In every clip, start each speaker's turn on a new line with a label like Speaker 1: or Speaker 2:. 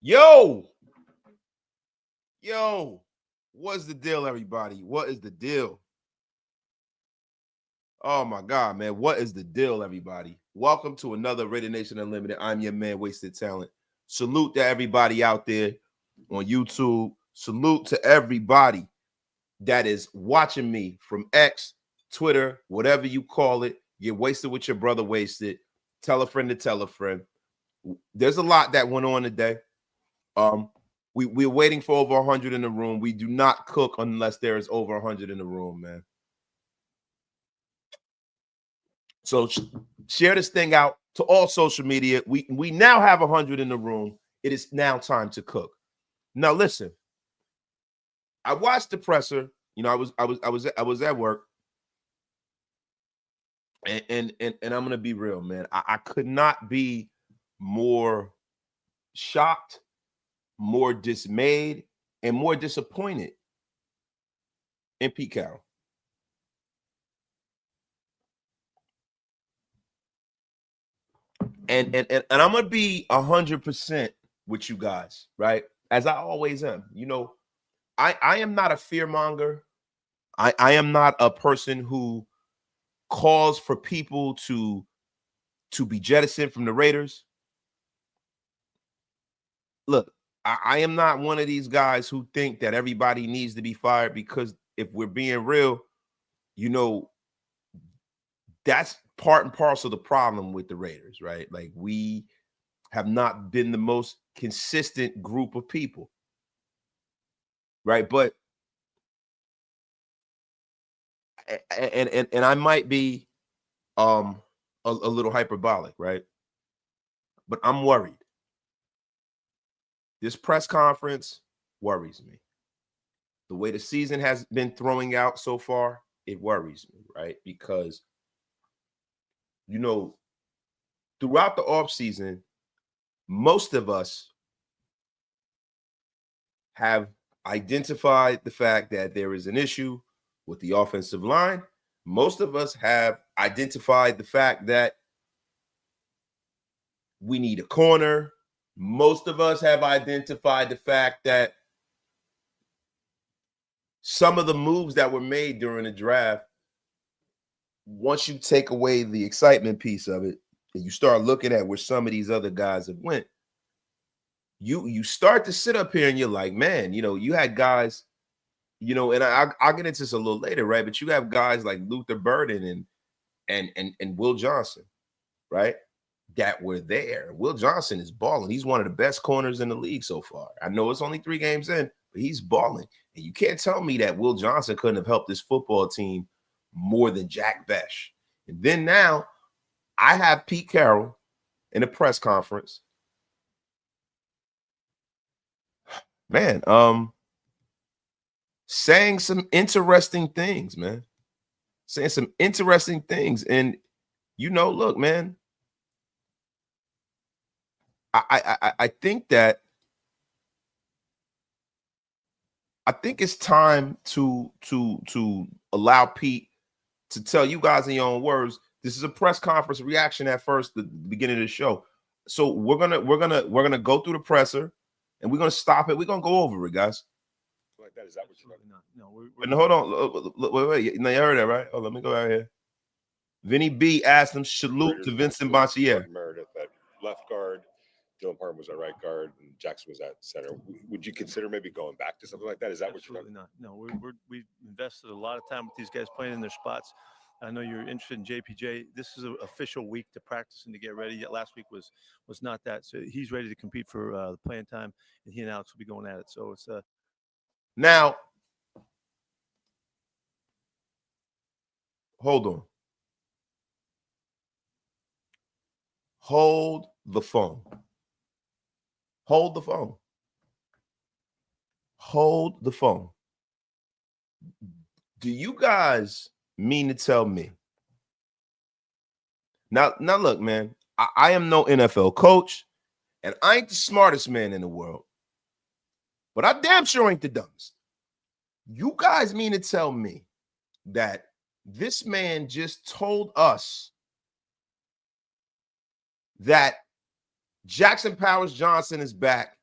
Speaker 1: Yo, what's the deal, everybody? What is the deal? Oh my God, man. What is the deal, everybody? Welcome to another Raider Nation Unlimited. I'm your man, Wasted Talent. Salute to everybody out there on YouTube. Salute to everybody that is watching me from X, Twitter, whatever you call it. Get wasted with your brother, Wasted. Tell a friend to tell a friend. There's a lot that went on today. We're waiting for over 100 in the room. We do not cook unless there is over 100 in the room, man. So share this thing out to all social media. We now have 100 in the room. It is now time to cook. Now listen, I watched the presser. You know, I was at work, and I'm gonna be real, man. I could not be more shocked, more dismayed, and more disappointed in Pete Carroll. And I'm gonna be 100% with you guys, right? As I always am. You know, I am not a fearmonger. I am not a person who calls for people to be jettisoned from the Raiders. Look, I am not one of these guys who think that everybody needs to be fired, because if we're being real, you know, that's part and parcel of the problem with the Raiders, right? Like, we have not been the most consistent group of people, right? But and I might be a little hyperbolic, right? But I'm worried. This press conference worries me. The way the season has been throwing out so far, it worries me, right? Because, you know, throughout the offseason, most of us have identified the fact that there is an issue with the offensive line. Most of us have identified the fact that we need a corner. Most of us have identified the fact that some of the moves that were made during the draft, once you take away the excitement piece of it and you start looking at where some of these other guys have went, you start to sit up here and you're like, man, you know, you had guys, you know, and I'll get into this a little later, right? But you have guys like Luther Burden and Will Johnson, right? That were there. Will Johnson is balling. He's one of the best corners in the league so far. I know it's only 3 games in, but he's balling. And you can't tell me that Will Johnson couldn't have helped this football team more than Jack Besh. And then now I have Pete Carroll in a press conference. Man, saying some interesting things, man. Saying some interesting things. And, you know, look, man, I think it's time to allow Pete to tell you guys in your own words. This is a press conference reaction at first, the beginning of the show. So we're gonna go through the presser, and we're gonna stop it. We're gonna go over it, guys.
Speaker 2: Like that, is that what you're talking about?
Speaker 1: No, hold on. Wait. Now you heard that, right? Oh, let me go out here. Vinny B asked him, salute to Vincent Bonsier.
Speaker 2: Meredith at left guard, Dylan Parham was at right guard, and Jackson was at center. Would you consider maybe going back to something like that? Is that
Speaker 3: Absolutely
Speaker 2: what you're talking
Speaker 3: about? No, we've invested a lot of time with these guys playing in their spots. I know you're interested in JPJ. This is an official week to practice and to get ready. Last week was not that. So he's ready to compete for the playing time, and he and Alex will be going at it. So it's
Speaker 1: now. Hold on. Hold the phone. Hold the phone. Hold the phone. Do you guys mean to tell me? Now look, man, I am no NFL coach, and I ain't the smartest man in the world, but I damn sure ain't the dumbest. You guys mean to tell me that this man just told us that Jackson Powers Johnson is back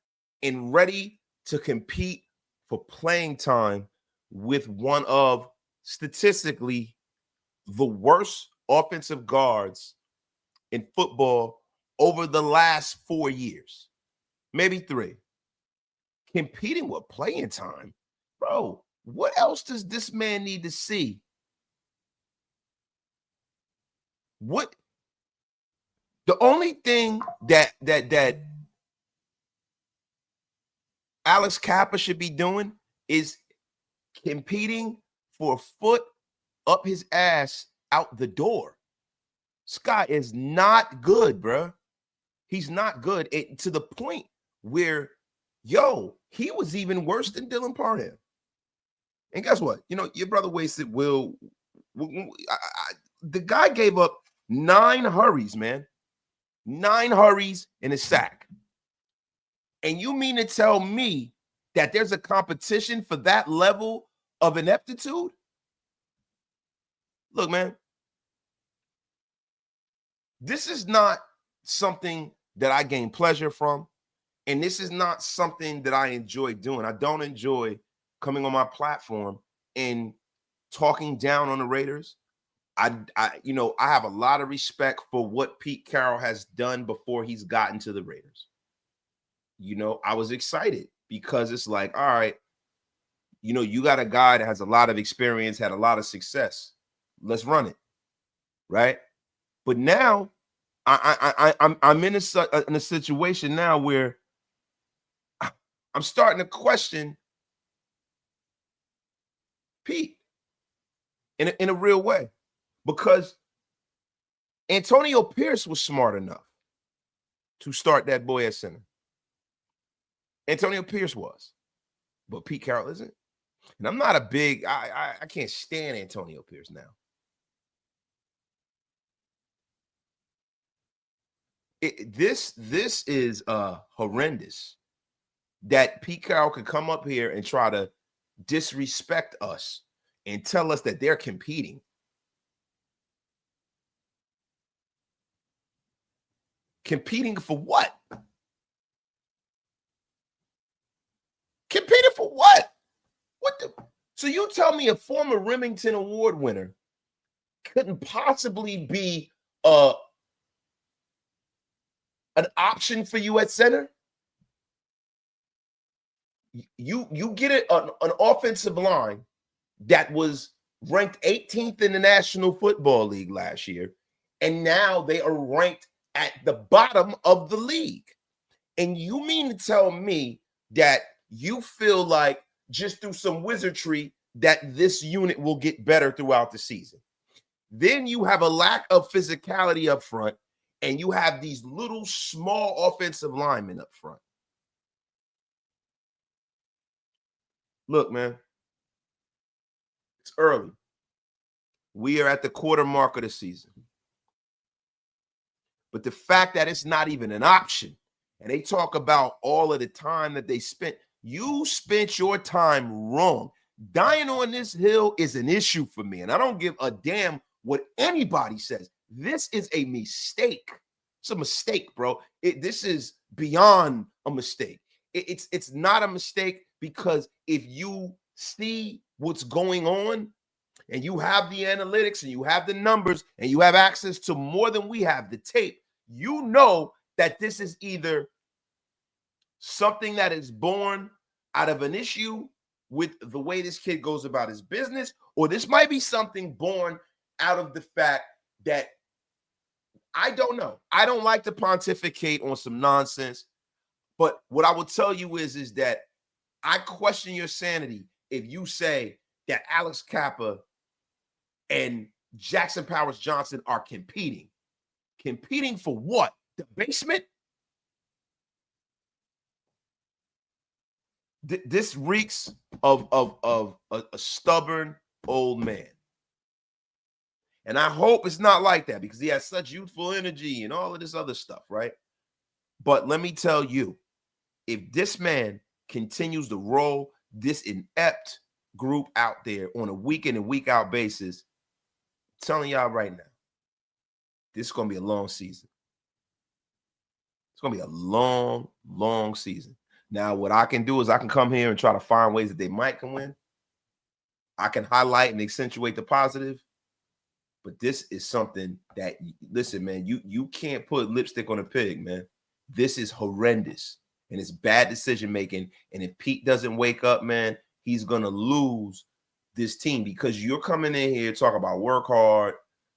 Speaker 1: and ready to compete for playing time with one of statistically the worst offensive guards in football over the last 4 years, maybe 3. Competing with playing time, bro. What else does this man need to see? What the only thing that Alex Kappa should be doing is competing for a foot up his ass out the door. Scott is not good, bro. He's not good to the point where, he was even worse than Dylan Parham. And guess what? Your brother wasted Will. The guy gave up 9 hurries, man. 9 hurries and a sack. And you mean to tell me that there's a competition for that level of ineptitude? Look, man, this is not something that I gain pleasure from. And this is not something that I enjoy doing. I don't enjoy coming on my platform and talking down on the Raiders. I have a lot of respect for what Pete Carroll has done before he's gotten to the Raiders. I was excited because it's like, all right, you got a guy that has a lot of experience, had a lot of success. Let's run it, right? But now I'm in a situation now where I'm starting to question Pete in a real way, because Antonio Pierce was smart enough to start that boy at center. Antonio Pierce was, but Pete Carroll isn't. And I'm not a big, I can't stand Antonio Pierce now. This is horrendous that Pete Carroll could come up here and try to disrespect us and tell us that they're competing. Competing for what? Competing for what? So you tell me a former Remington Award winner couldn't possibly be an option for you at center? You get an offensive line that was ranked 18th in the National Football League last year, and now they are ranked at the bottom of the league. And you mean to tell me that you feel like just through some wizardry that this unit will get better throughout the season? Then you have a lack of physicality up front, and you have these little small offensive linemen up front. Look, man, it's early. We are at the quarter mark of the season. But the fact that it's not even an option, and they talk about all of the time that they spent, you spent your time wrong. Dying on this hill is an issue for me, and I don't give a damn what anybody says. This is a mistake. It's a mistake, bro. This is beyond a mistake. It's not a mistake, because if you see what's going on and you have the analytics and you have the numbers and you have access to more than we have, the tape, you know that this is either something that is born out of an issue with the way this kid goes about his business, or this might be something born out of the fact that, I don't know. I don't like to pontificate on some nonsense, but what I will tell you is that I question your sanity if you say that Alex Kappa and Jackson Powers Johnson are competing. Competing for what? The basement? This reeks of a stubborn old man. And I hope it's not like that, because he has such youthful energy and all of this other stuff, right? But let me tell you, if this man continues to roll this inept group out there on a week in and week out basis, I'm telling y'all right now, this is going to be a long season. It's going to be a long, long season. Now, what I can do is I can come here and try to find ways that they might can win. I can highlight and accentuate the positive. But this is something that, listen, man, you can't put lipstick on a pig, man. This is horrendous. And it's bad decision making. And if Pete doesn't wake up, man, he's going to lose this team, because you're coming in here talking about work hard,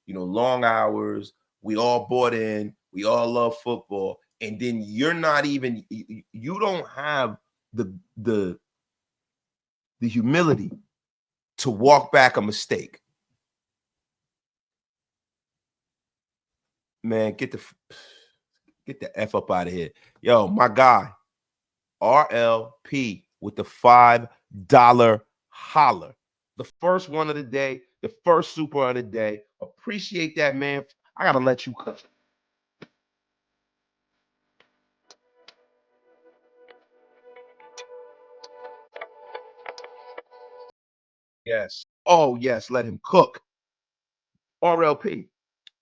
Speaker 1: long hours. We all bought in. We all love football. And then you're not even, you don't have the humility to walk back a mistake. Man, get the F up out of here. Yo, my guy, RLP with the $5 holler. The first one of the day, the first super of the day. Appreciate that, man. I got to let you cut. Yes. Oh, yes. Let him cook. RLP.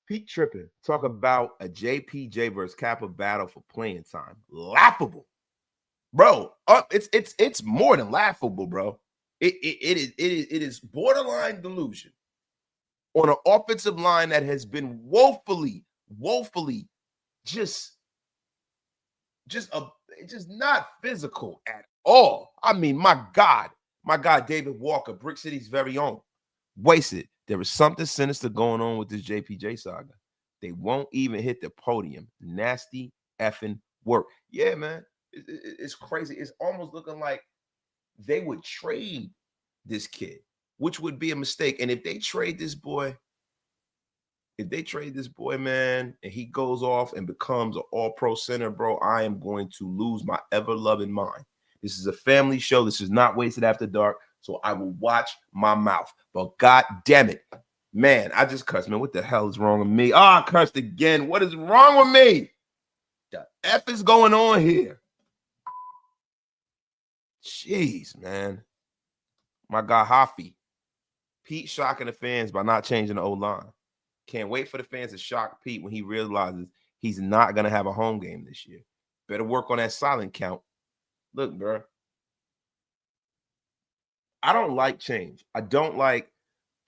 Speaker 1: Pete tripping. Talk about a JPJ versus Kappa battle for playing time. Laughable. Bro, it's more than laughable, bro. It is borderline delusion on an offensive line that has been woefully just not physical at all. I mean, my God, David Walker, Brick City's very own, wasted. There is something sinister going on with this JPJ saga. They won't even hit the podium. Nasty effing work. Yeah, man. It's crazy. It's almost looking like they would trade this kid, which would be a mistake. And if they trade this boy, man, and he goes off and becomes an all-pro center, bro, I am going to lose my ever-loving mind. This is a family show. This is not Wasted After Dark, so I will watch my mouth. But God damn it, man, I just cursed, man. What the hell is wrong with me? I cursed again. What is wrong with me? The F is going on here. Jeez, man. My guy Hafi. Pete shocking the fans by not changing the O-line. Can't wait for the fans to shock Pete when he realizes he's not going to have a home game this year. Better work on that silent count. Look, bro. I don't like change. I don't like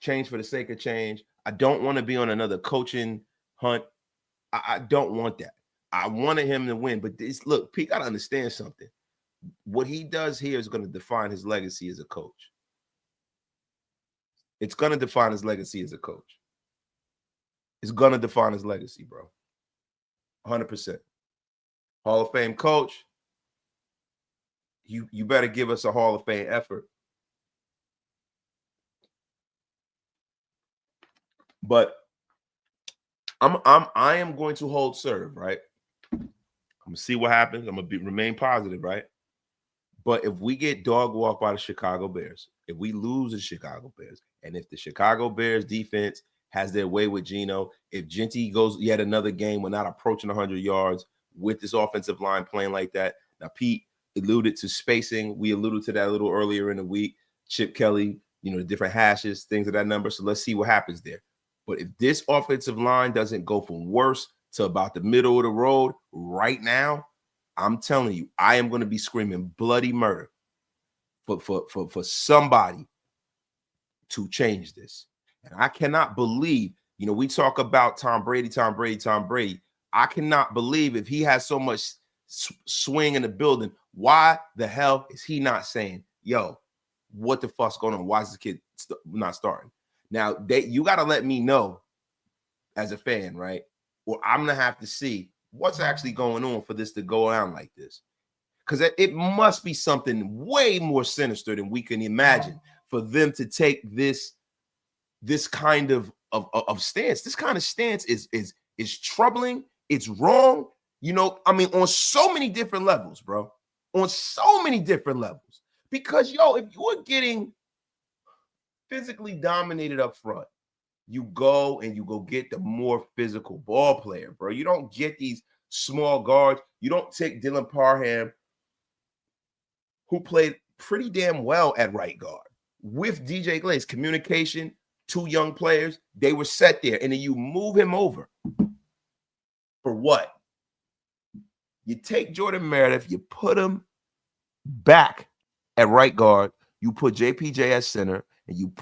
Speaker 1: change for the sake of change. I don't want to be on another coaching hunt. I don't want that. I wanted him to win. But look, Pete got to understand something. What he does here is going to define his legacy as a coach. It's going to define his legacy as a coach. It's going to define his legacy, bro. 100%. Hall of Fame coach, you better give us a Hall of Fame effort. But I am going to hold serve, right? I'm going to see what happens. I'm going to remain positive, right? But if we get dog walked by the Chicago Bears, if we lose the Chicago Bears, and if the Chicago Bears defense has their way with Geno, if Genty goes yet another game without approaching 100 yards with this offensive line playing like that. Now, Pete alluded to spacing. We alluded to that a little earlier in the week. Chip Kelly, the different hashes, things of that number. So let's see what happens there. But if this offensive line doesn't go from worse to about the middle of the road right now, I'm telling you, I am going to be screaming bloody murder for somebody to change this. And I cannot believe, we talk about Tom Brady. I cannot believe if he has so much swing in the building, why the hell is he not saying, yo, what the fuck's going on? Why is this kid not starting? Now, you got to let me know as a fan, right? Or I'm going to have to see what's actually going on for this to go down like this. Because it must be something way more sinister than we can imagine for them to take this kind of stance. This kind of stance is troubling. It's wrong. On so many different levels, bro. On so many different levels. Because, if you're getting physically dominated up front, you go get the more physical ball player, bro. You don't get these small guards. You don't take Dylan Parham, who played pretty damn well at right guard, with DJ Glaze. Communication, two young players, they were set there. And then you move him over. For what? You take Jordan Meredith, you put him back at right guard. You put JPJ at center, and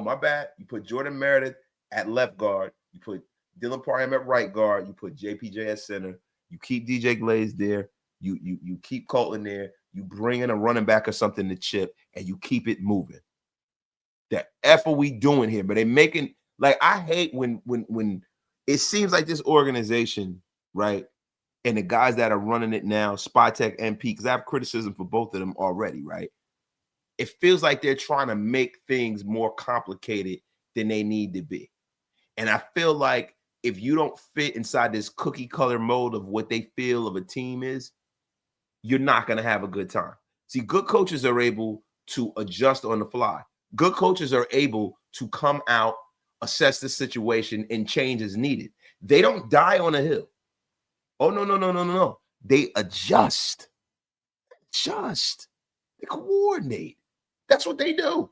Speaker 1: my bad. You put Jordan Meredith at left guard. You put Dylan Parham at right guard. You put JPJ at center. You keep DJ Glaze there. You keep Colton there. You bring in a running back or something to chip, and you keep it moving. The F are we doing here? But they making like I hate when it seems like this organization, right? And the guys that are running it now, Spytek and Pete, because I have criticism for both of them already, right? It feels like they're trying to make things more complicated than they need to be. And I feel like if you don't fit inside this cookie color mold of what they feel of a team is, you're not going to have a good time. See, good coaches are able to adjust on the fly. Good coaches are able to come out, assess the situation, and change as needed. They don't die on a hill. Oh, no. They adjust. They coordinate. That's what they do.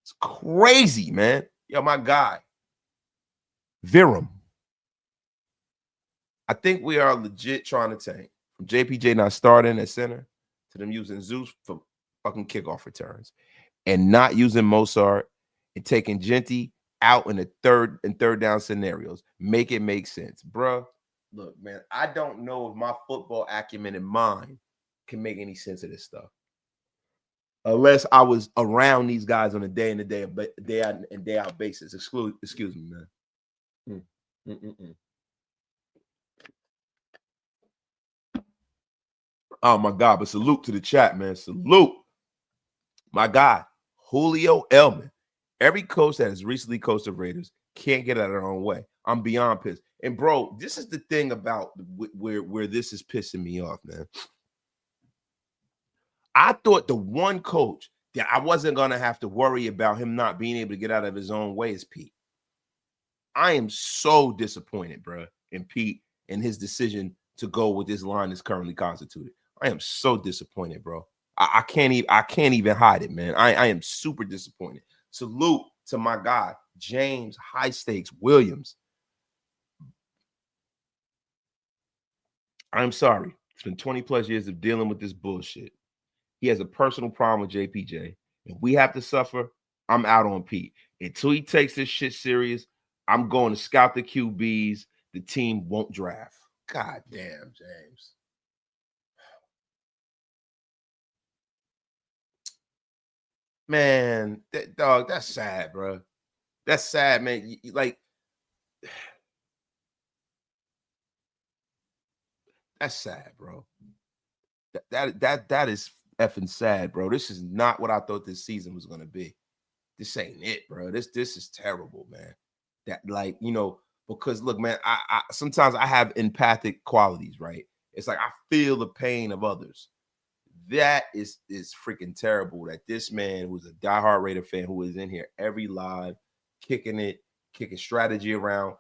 Speaker 1: It's crazy, man. Yo, my guy, Viram. I think we are legit trying to tank. From JPJ not starting at center to them using Zeus for fucking kickoff returns and not using Mozart and taking Genty out in the third down scenarios. Make it make sense, bruh. Look, man, I don't know if my football acumen and mind can make any sense of this stuff. Unless I was around these guys on a day in and day out basis. Excuse me, man. Oh my God, but salute to the chat, man. Salute. My guy, Julio Elman. Every coach that has recently coached the Raiders can't get out of their own way. I'm beyond pissed. And bro, this is the thing about where this is pissing me off, man. I thought the one coach that I wasn't going to have to worry about him not being able to get out of his own way is Pete. I am so disappointed, bro, in Pete and his decision to go with this line that's currently constituted. I am so disappointed, bro. I can't even hide it, man. I am super disappointed. Salute to my guy, James High Stakes Williams. I'm sorry. It's been 20 plus years of dealing with this bullshit. He has a personal problem with JPJ. If we have to suffer, I'm out on Pete. Until he takes this shit serious, I'm going to scout the QBs the team won't draft. God damn, James. Man, dog, that's sad, bro. That's sad, man. That's sad, bro. That is effing sad, bro. This is not what I thought this season was gonna be. This ain't it, bro. This is terrible, man. That because look, man, I sometimes I have empathic qualities, right? It's like I feel the pain of others. That is freaking terrible that this man who's a diehard Raider fan who is in here every live, kicking strategy around,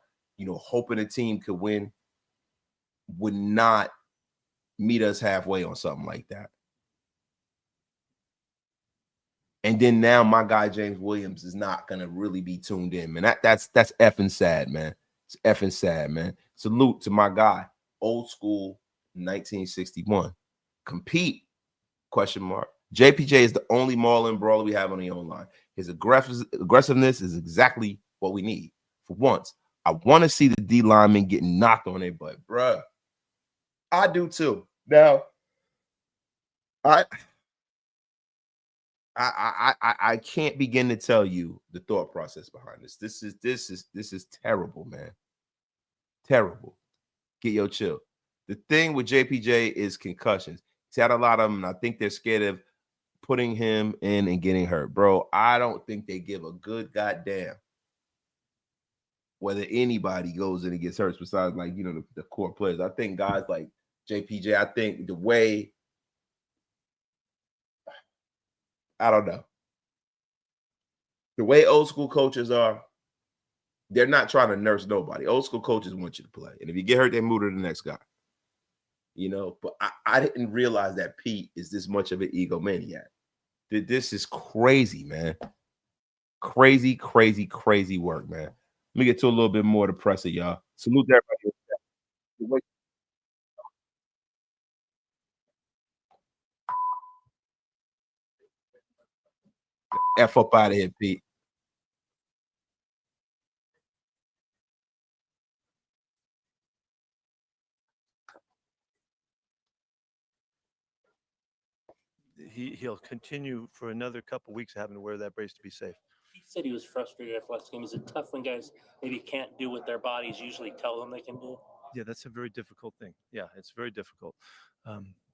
Speaker 1: hoping the team could win, would not meet us halfway on something like that. And then now my guy James Williams is not gonna really be tuned in, man. That's effing sad, man. It's effing sad, man. Salute to my guy, old school 1961. Compete? Question mark. JPJ is the only Marlin brawler we have on the O-line. His aggressiveness is exactly what we need. For once, I want to see the D linemen getting knocked on their butt, bruh. I do too. Now, I can't begin to tell you the thought process behind this. This is terrible, man. Terrible. Get your chill. The thing with JPJ is concussions. He's had a lot of them, and I think they're scared of putting him in and getting hurt. Bro, I don't think they give a good goddamn whether anybody goes in and gets hurt besides the core players. I think guys like JPJ, I think the way I don't know. The way old school coaches are, they're not trying to nurse nobody. Old school coaches want you to play. And if you get hurt, they move to the next guy. But I didn't realize that Pete is this much of an egomaniac. This is crazy, man. Crazy, crazy, crazy work, man. Let me get to a little bit more to press it, y'all. Salute to everybody. F up out of here, Pete.
Speaker 3: He'll continue for another couple weeks having to wear that brace to be safe.
Speaker 4: He said he was frustrated after last game. Is it tough when guys maybe can't do what their bodies usually tell them they can do?
Speaker 3: Yeah, that's a very difficult thing. Yeah, it's very difficult.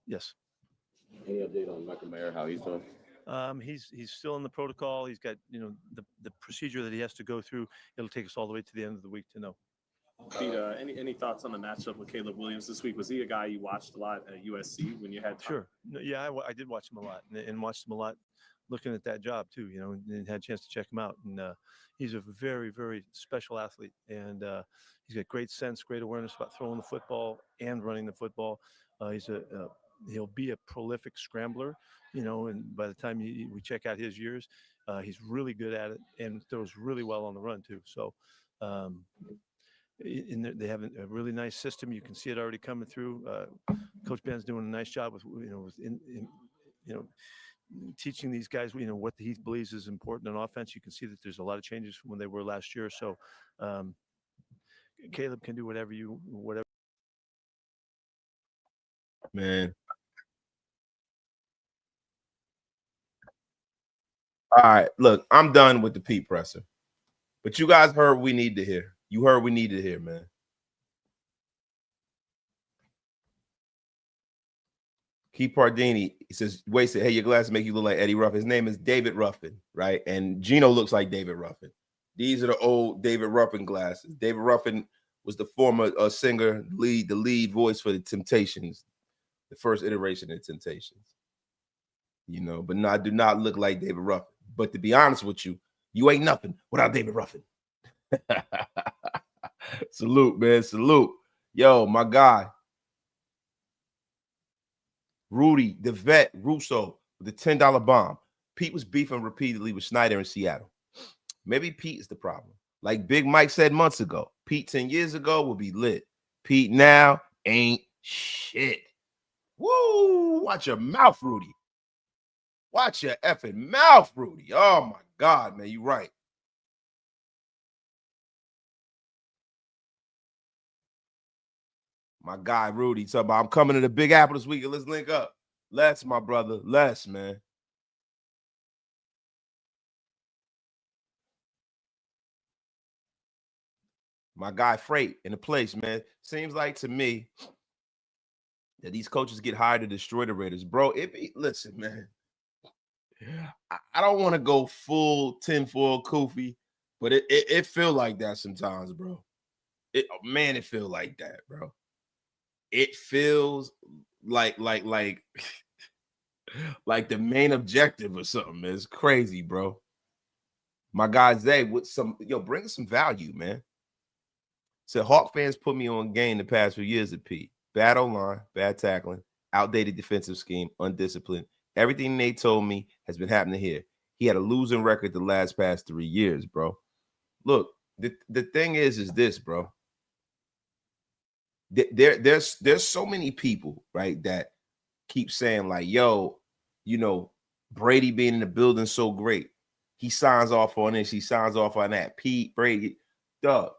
Speaker 3: Yes.
Speaker 5: Any update on Michael Mayer, how he's doing?
Speaker 3: He's still in the protocol. He's got the procedure that he has to go through. It'll take us all the way to the end of the week to know.
Speaker 6: Pete, any thoughts on the matchup with Caleb Williams this week? Was he a guy you watched a lot at USC when you had time?
Speaker 3: Sure. No, yeah, I did watch him a lot and watched him a lot looking at that job too, and had a chance to check him out. And he's a very, very special athlete, and he's got great sense, great awareness about throwing the football and running the football. He'll be a prolific scrambler, and by the time we check out his years, he's really good at it and throws really well on the run too. So they have a really nice system. You can see it already coming through. Coach Ben's doing a nice job with teaching these guys, what he believes is important in offense. You can see that there's a lot of changes from when they were last year. So Caleb can do whatever.
Speaker 1: Man. All right, look, I'm done with the Pete presser. But you guys heard we need to hear. You heard we need to hear, man. Keith Pardini, he says, wasted, hey, your glasses make you look like Eddie Ruffin. His name is David Ruffin, right? And Gino looks like David Ruffin. These are the old David Ruffin glasses. David Ruffin was the former singer, the lead voice for the Temptations, the first iteration of the Temptations. But no, I do not look like David Ruffin. But to be honest with you, you ain't nothing without David Ruffin. Salute, man. Salute. Yo, my guy. Rudy, the vet, Russo, with the $10 bomb. Pete was beefing repeatedly with Snyder in Seattle. Maybe Pete is the problem. Like Big Mike said months ago, Pete 10 years ago will be lit. Pete now ain't shit. Woo! Watch your mouth, Rudy. Watch your effing mouth, Rudy. Oh, my God, man. You're right. My guy, Rudy, talking about I'm coming to the Big Apple this weekend. Let's link up. Les, my brother. Les, man. My guy, Freight, in the place, man. Seems like to me that these coaches get hired to destroy the Raiders. Bro, listen, man. I don't want to go full tinfoil Koofy, but it feel like that sometimes, bro. It feel like that, bro. It feels like like the main objective or something. It's crazy, bro. My guy Zay with bring some value, man. Said Hawk fans put me on game the past few years at Pete. Bad O-line, bad tackling, outdated defensive scheme, undisciplined. Everything they told me has been happening here. He had a losing record the past 3 years, bro. Look, the thing is this, bro. There's so many people, right, that keep saying like, yo, Brady being in the building so great. He signs off on this, he signs off on that. Pete, Brady, Doug.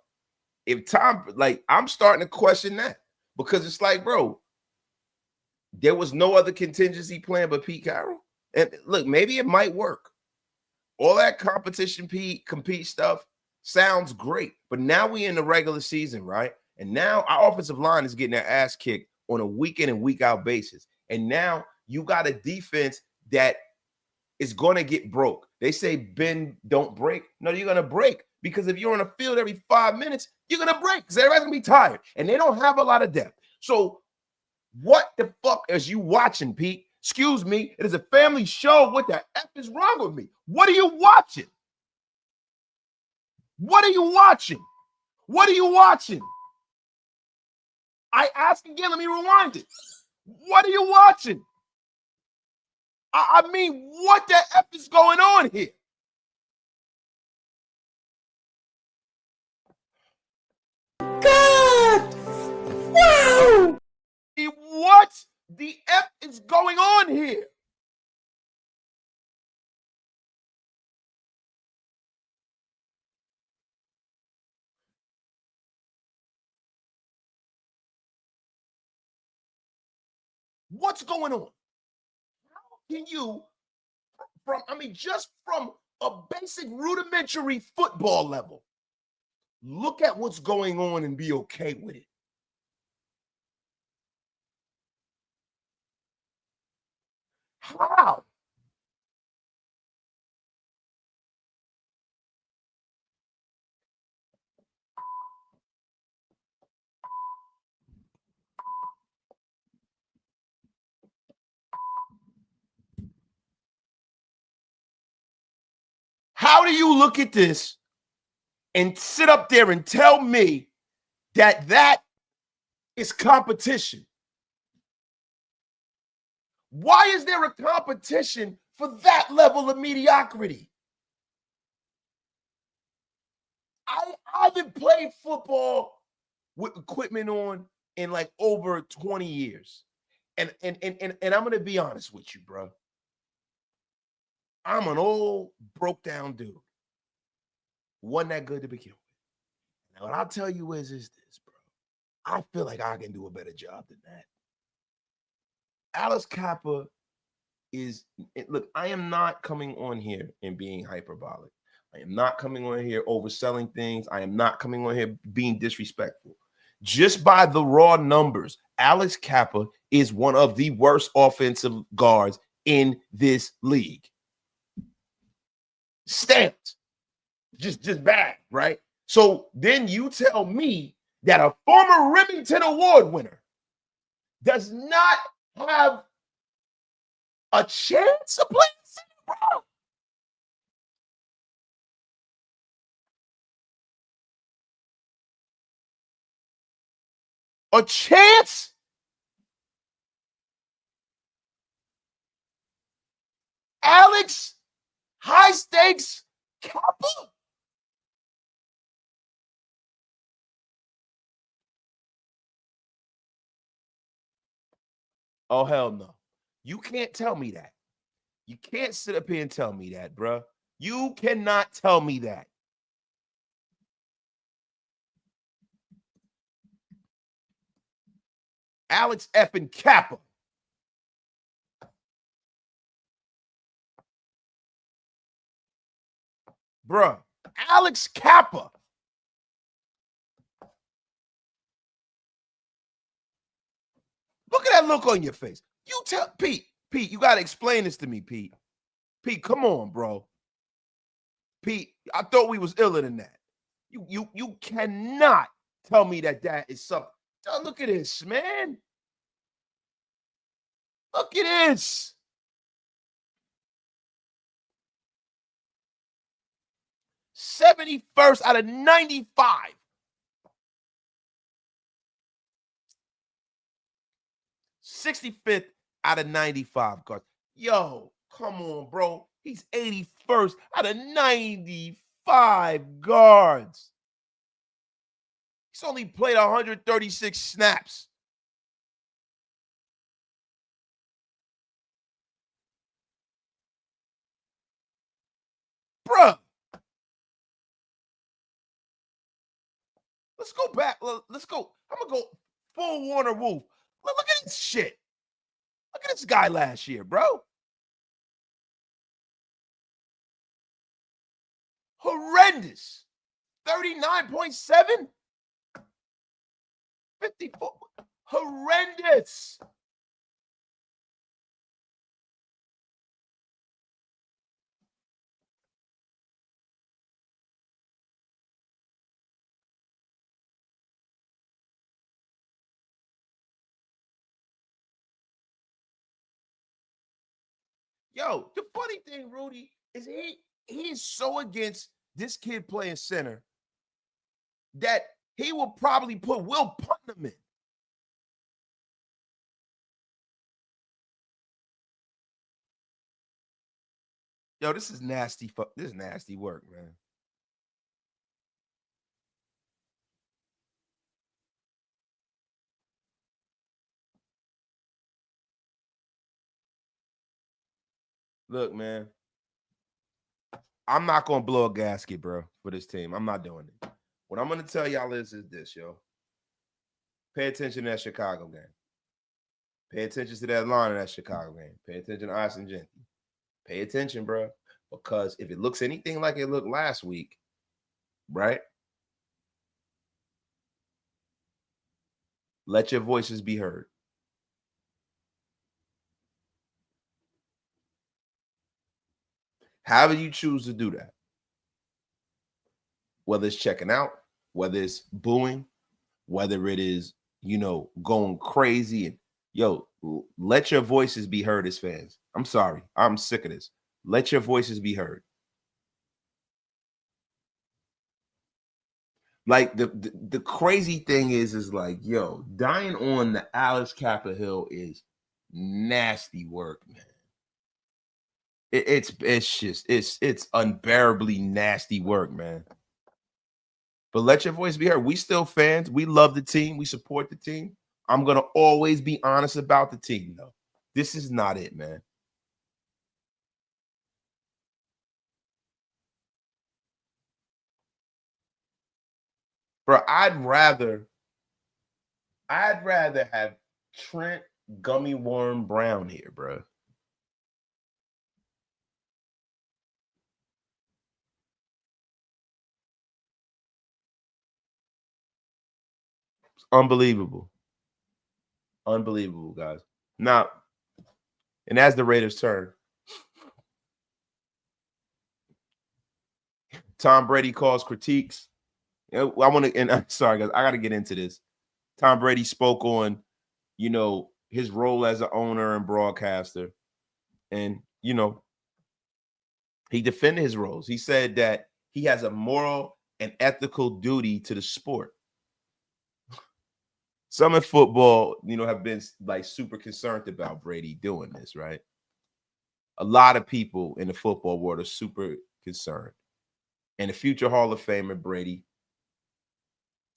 Speaker 1: I'm starting to question that because it's like, bro, there was no other contingency plan but Pete Carroll. And look, maybe it might work. All that compete stuff sounds great. But now we in the regular season, right? And now our offensive line is getting their ass kicked on a week in and week out basis. And now you got a defense that is going to get broke. They say bend, don't break. No, you're going to break because if you're on the field every 5 minutes, you're going to break because everybody's going to be tired. And they don't have a lot of depth. So what the fuck is you watching, Pete? Excuse me. It is a family show. What the F is wrong with me? What are you watching? What are you watching? What are you watching? I ask again, let me rewind it. What are you watching? I mean, what the F is going on here? God! Wow! What the F is going on here? What's going on? How can you, just from a basic rudimentary football level, look at what's going on and be okay with it? How? How do you look at this and sit up there and tell me that is competition? Why is there a competition for that level of mediocrity? I haven't played football with equipment on in like over 20 years. And I'm gonna be honest with you, bro. I'm an old broke down dude. Wasn't that good to begin with. Now, what I'll tell you is this, bro. I feel like I can do a better job than that. Alex Kappa look, I am not coming on here and being hyperbolic. I am not coming on here overselling things. I am not coming on here being disrespectful. Just by the raw numbers, Alex Kappa is one of the worst offensive guards in this league. Stamped. Just bad, right? So then you tell me that a former Remington Award winner does not have a chance of playing center, bro? A chance? Alex, high stakes, Kappa? Oh, hell no. You can't tell me that. You can't sit up here and tell me that, bro. You cannot tell me that. Alex effing Kappa. Bruh, Alex Kappa. Look at that look on your face. You tell Pete, you got to explain this to me, Pete. Pete, come on, bro. Pete, I thought we was iller than that. You cannot tell me that is something. Look at this, man. Look at this. '71st out of 95. 65th out of 95 guards. Yo, come on, bro. He's 81st out of 95 guards. He's only played 136 snaps. Bruh. Let's go back. Let's go. I'm going to go full Warner Wolf. Look at this shit. Look at this guy last year, bro. Horrendous. 39.7. 54. Horrendous. Yo, the funny thing, Rudy, is he is so against this kid playing center that he will probably put Will Putnam in. Yo, this is nasty. This is nasty work, man. Look, man. I'm not going to blow a gasket, bro, for this team. I'm not doing it. What I'm going to tell y'all is this, yo. Pay attention to that Chicago game. Pay attention to that line in that Chicago game. Pay attention to Austin Gentry. Pay attention, bro. Because if it looks anything like it looked last week, right? Let your voices be heard. However you choose to do that. Whether it's checking out, whether it's booing, whether it is, going crazy. And let your voices be heard as fans. I'm sorry. I'm sick of this. Let your voices be heard. Like the crazy thing is like, dying on the Alex Kappa Hill is nasty work, man. It's unbearably nasty work, man. But let your voice be heard. We still fans. We love the team. We support the team. I'm gonna always be honest about the team, though. This is not it, man. Bro, I'd rather have Trent Gummy Worm Brown here, bro. It's unbelievable. Unbelievable, guys. Now, and as the Raiders turn, Tom Brady calls critiques. I want to, and I'm sorry, guys, I got to get into this. Tom Brady spoke on, his role as an owner and broadcaster. And, he defended his roles. He said that he has a moral and ethical duty to the sport. Some in football, have been like super concerned about Brady doing this, right? A lot of people in the football world are super concerned. And the future Hall of Famer Brady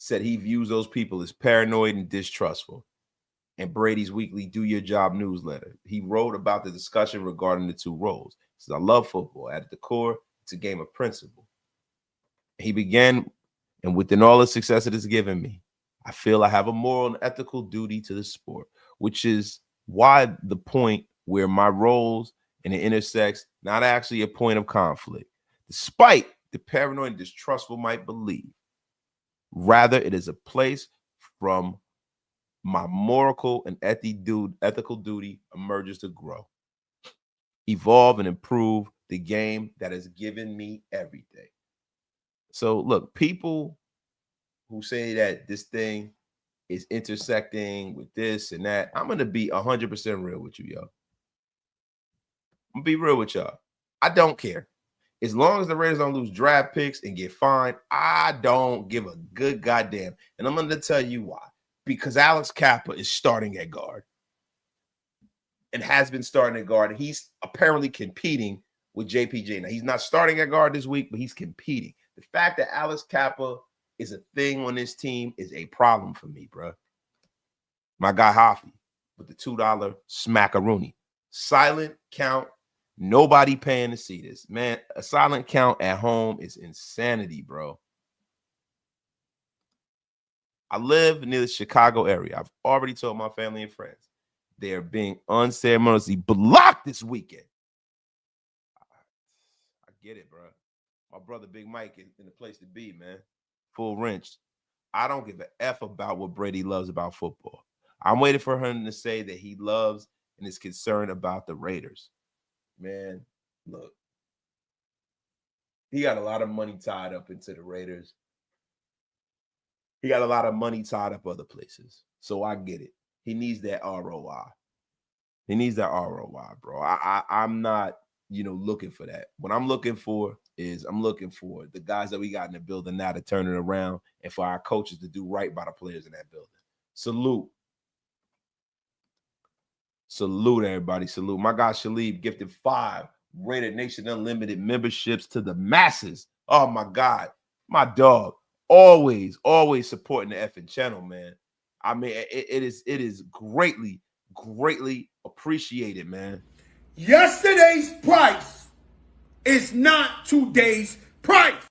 Speaker 1: said he views those people as paranoid and distrustful. And Brady's weekly Do Your Job newsletter, he wrote about the discussion regarding the two roles. He says, I love football. At the core, it's a game of principle. He began, and within all the success it has given me, I feel I have a moral and ethical duty to the sport, which is why the point where my roles and it intersects, not actually a point of conflict, despite the paranoid and distrustful might believe. Rather, it is a place from my moral and ethical duty emerges to grow, evolve, and improve the game that has given me everything. So, look, people who say that this thing is intersecting with this and that, I'm going to be 100% real with you, yo. I'm going to be real with y'all. I don't care. As long as the Raiders don't lose draft picks and get fined, I don't give a good goddamn. And I'm going to tell you why. Because Alex Kappa is starting at guard and has been starting at guard. He's apparently competing with JPJ. Now, he's not starting at guard this week, but he's competing. The fact that Alex Kappa is a thing on this team is a problem for me, bro. My guy Hoffy with the $2 smackaroonie. Silent count. Nobody paying to see this. Man, a silent count at home is insanity, bro. I live near the Chicago area. I've already told my family and friends they're being unceremoniously blocked this weekend. I get it, bro. My brother Big Mike is in the place to be, man. Full wrench. I don't give a F about what Brady loves about football. I'm waiting for him to say that he loves and is concerned about the Raiders. Man, look. He got a lot of money tied up into the Raiders. He got a lot of money tied up other places. So I get it. He needs that ROI. He needs that ROI, bro. I'm not, looking for that. What I'm looking for is the guys that we got in the building now to turn it around and for our coaches to do right by the players in that building. Salute. Salute, everybody. Salute. My guy Shalib gifted 5 Raider Nation Unlimited memberships to the masses. Oh, my God. My dog. Always supporting the effing channel, man. I mean, it is greatly appreciated, man.
Speaker 7: Yesterday's price is not today's price.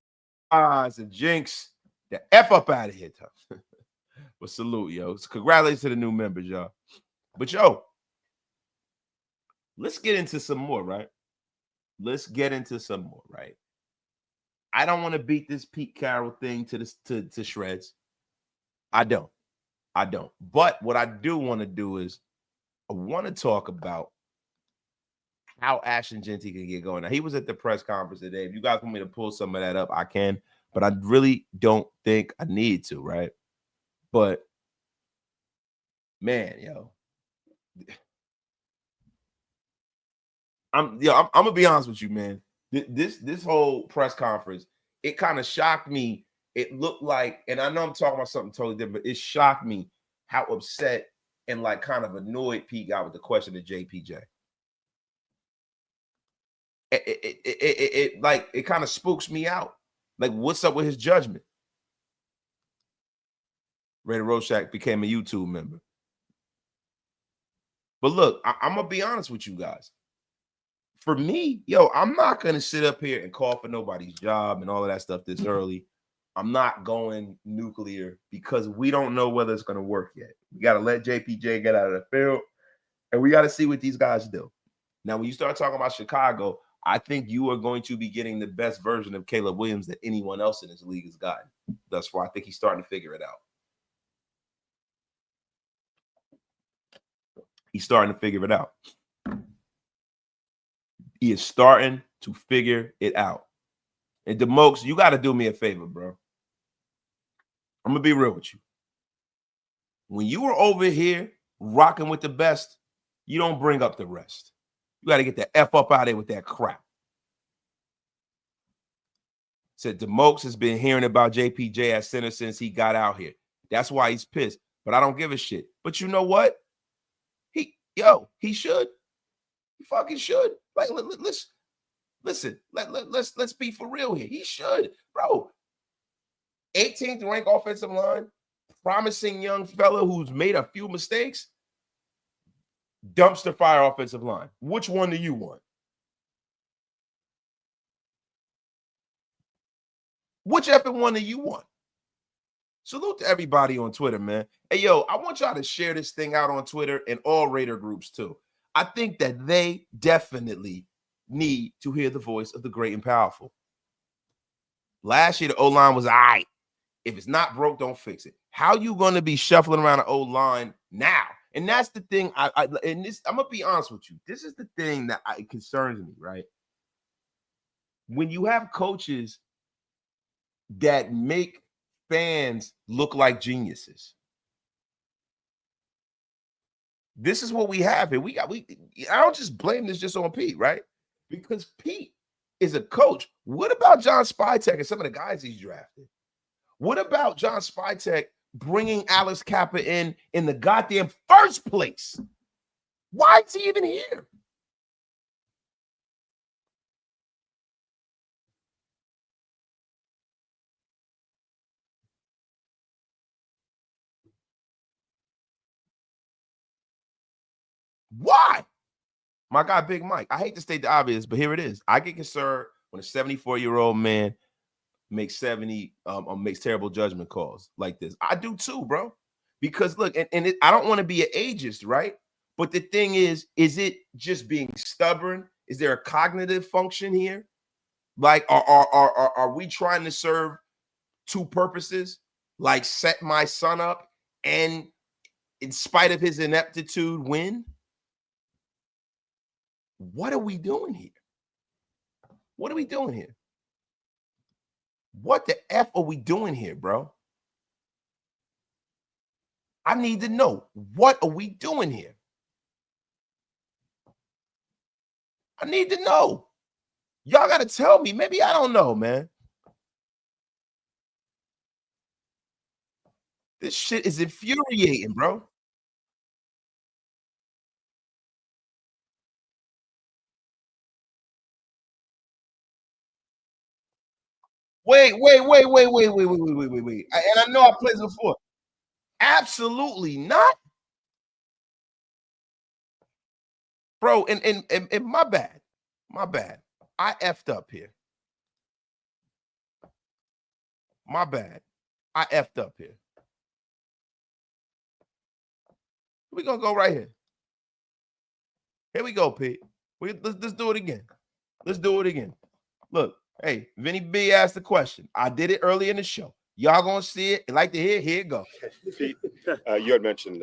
Speaker 1: It's a jinx. The F up out of here, tough. But salute, yo. So congratulations to the new members, y'all. But yo, let's get into some more, right? Let's get into some more, right? I don't want to beat this Pete Carroll thing to shreds. I don't. But what I do want to do is I want to talk about how Ashton Genty can get going. Now, he was at the press conference today. If you guys want me to pull some of that up, I can, but I really don't think I need to, right? But man, I'm gonna be honest with you, man. This whole press conference, it kind of shocked me. It looked like, and I know I'm talking about something totally different, but it shocked me how upset and like kind of annoyed Pete got with the question of JPJ. It kind of spooks me out. Like, what's up with his judgment? Ray Rorschach became a YouTube member. But look, I'm gonna be honest with you guys. For me, I'm not gonna sit up here and call for nobody's job and all of that stuff this early. I'm not going nuclear because we don't know whether it's gonna work yet. We gotta let JPJ get out of the field, and we gotta see what these guys do. Now, when you start talking about Chicago, I think you are going to be getting the best version of Caleb Williams that anyone else in this league has gotten thus far. I think he's starting to figure it out. He's starting to figure it out. He is starting to figure it out. And DeMokes, you got to do me a favor, bro. I'm going to be real with you. When you were over here rocking with the best, you don't bring up the rest. You got to get the F up out of there with that crap. Said DeMokes has been hearing about JPJ at center since he got out here. That's why he's pissed. But I don't give a shit. But you know what? He should. He fucking should. Like, let's be for real here. He should, bro. 18th ranked offensive line, promising young fella who's made a few mistakes. Dumpster fire offensive line. Which one do you want? Which effing one do you want? Salute to everybody on Twitter, man. Hey, I want y'all to share this thing out on Twitter and all Raider groups too. I think that they definitely need to hear the voice of the great and powerful. Last year, the O-line was all right. If it's not broke, don't fix it. How you going to be shuffling around the O-line now? And that's the thing. I'm going to be honest with you. This is the thing that it concerns me, right? When you have coaches that make fans look like geniuses. This is what we have here. I don't just blame this just on Pete, right? Because Pete is a coach. What about John Spytek and some of the guys he's drafted? What about John Spytek bringing Alex Kappa in the goddamn first place? Why is he even here? Why? My guy, Big Mike. I hate to state the obvious, but here it is. I get concerned when a 74-year-old man makes terrible judgment calls like this. I do too, bro. Because look, I don't want to be an ageist, right? But the thing is it just being stubborn? Is there a cognitive function here? Like, are we trying to serve two purposes? Like, set my son up and, in spite of his ineptitude, win? What are we doing here? What are we doing here? What the F are we doing here, bro? I need to know. What are we doing here? I need to know. Y'all got to tell me. Maybe I don't know, man. This shit is infuriating, bro. Wait. And I know I played this before. Absolutely not. Bro, and my bad. My bad. I effed up here. My bad. I effed up here. We're going to go right here. Here we go, Pete. Let's do it again. Let's do it again. Look, hey, Vinny B asked the question. I did it early in the show. Y'all gonna see it and like to hear? Here it go.
Speaker 2: Pete, you had mentioned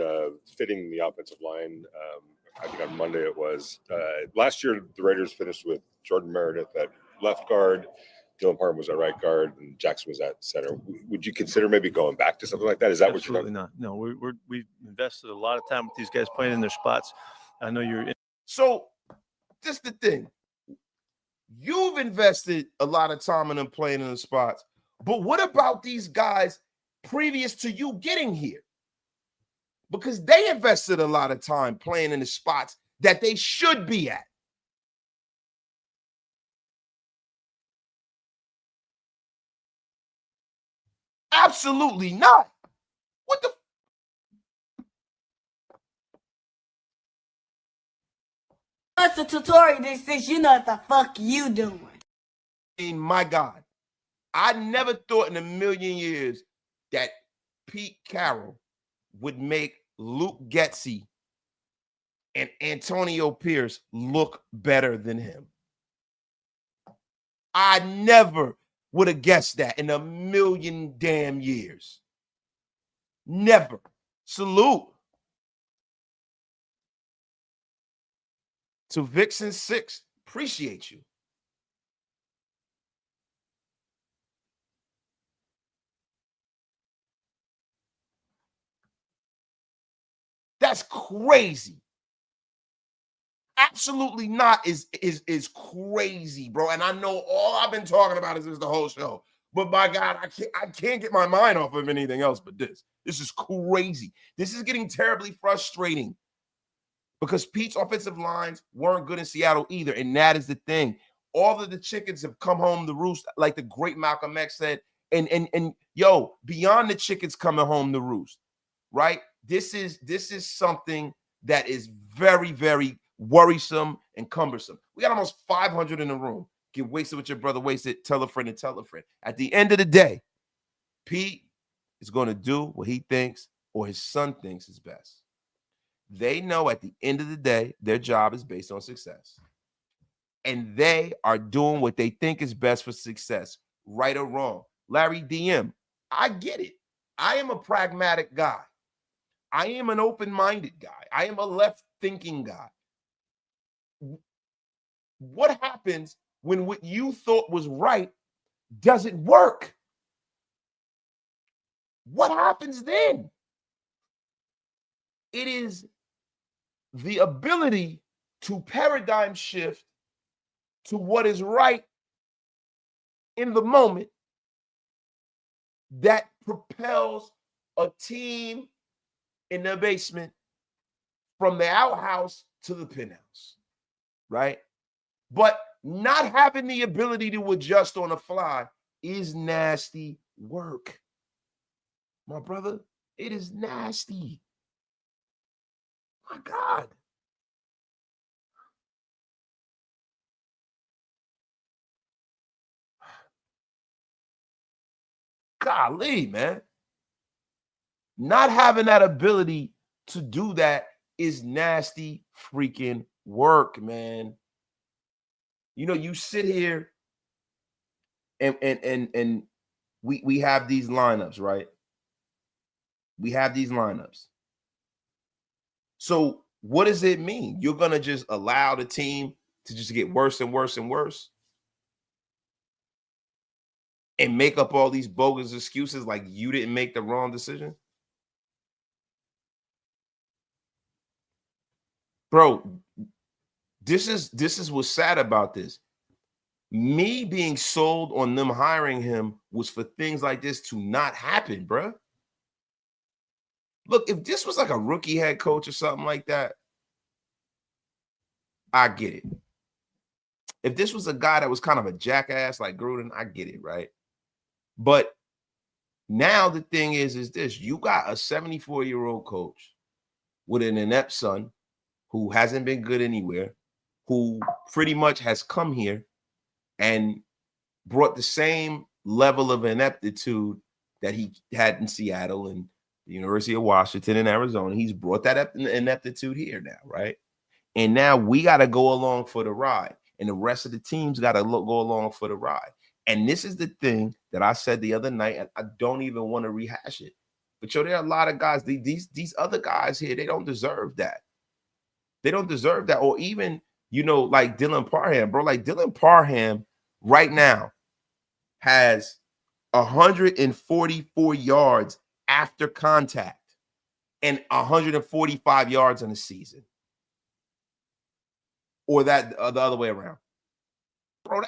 Speaker 2: fitting the offensive line. I think on Monday it was. Last year, the Raiders finished with Jordan Meredith at left guard, Dylan Parham was at right guard, and Jackson was at center. Would you consider maybe going back to something like that? Is that
Speaker 3: Absolutely
Speaker 2: what you're
Speaker 3: not. No, we invested a lot of time with these guys playing in their spots. I know you're.
Speaker 1: So, this the thing. You've invested a lot of time in them playing in the spots, but what about these guys previous to you getting here? Because they invested a lot of time playing in the spots that they should be at. Absolutely not. What the?
Speaker 8: What's the tutorial that says you know what the fuck you doing?
Speaker 1: I mean, my God, I never thought in a million years that Pete Carroll would make Luke Getsy and Antonio Pierce look better than him. I never would have guessed that in a million damn years. Never. Salute to Vixen 6. Appreciate you. That's crazy. Absolutely not is crazy, bro. And I know all I've been talking about is the whole show. But my God, I can't get my mind off of anything else but this. This is crazy. This is getting terribly frustrating because Pete's offensive lines weren't good in Seattle either. And that is the thing. All of the chickens have come home to roost, like the great Malcolm X said. And yo, beyond the chickens coming home to roost, right? This is something that is very, very worrisome and cumbersome. We got almost 500 in the room. Get wasted with your brother, wasted. Tell a friend and tell a friend. At the end of the day, Pete is going to do what he thinks or his son thinks is best. They know at the end of the day, their job is based on success. And they are doing what they think is best for success, right or wrong. Larry DM, I get it. I am a pragmatic guy. I am an open-minded guy. I am a left-thinking guy. What happens when what you thought was right doesn't work? What happens then? It is the ability to paradigm shift to what is right in the moment that propels a team in the basement from the outhouse to the penthouse, right? But not having the ability to adjust on the fly is nasty work. My brother, it is nasty. My God. Golly, man. Not having that ability to do that is nasty freaking work, man. You know, you sit here and we have these lineups, right? We have these lineups. So what does it mean? You're going to just allow the team to just get worse and worse and worse and make up all these bogus excuses like you didn't make the wrong decision? Bro, this is what's sad about this. Me being sold on them hiring him was for things like this to not happen, bro. Look, if this was like a rookie head coach or something like that, I get it. If this was a guy that was kind of a jackass like Gruden, I get it, right? But now the thing is this. You got a 74-year-old coach with an inept son who hasn't been good anywhere, who pretty much has come here and brought the same level of ineptitude that he had in Seattle and the University of Washington and Arizona. He's brought that ineptitude here now, right? And now we got to go along for the ride. And the rest of the teams got to go along for the ride. And this is the thing that I said the other night, and I don't even want to rehash it. But there are a lot of guys, these other guys here, they don't deserve that. They don't deserve that. Or even, like Dylan Parham, bro. Like Dylan Parham right now has 144 yards after contact and 145 yards in the season. Or that the other way around. Bro,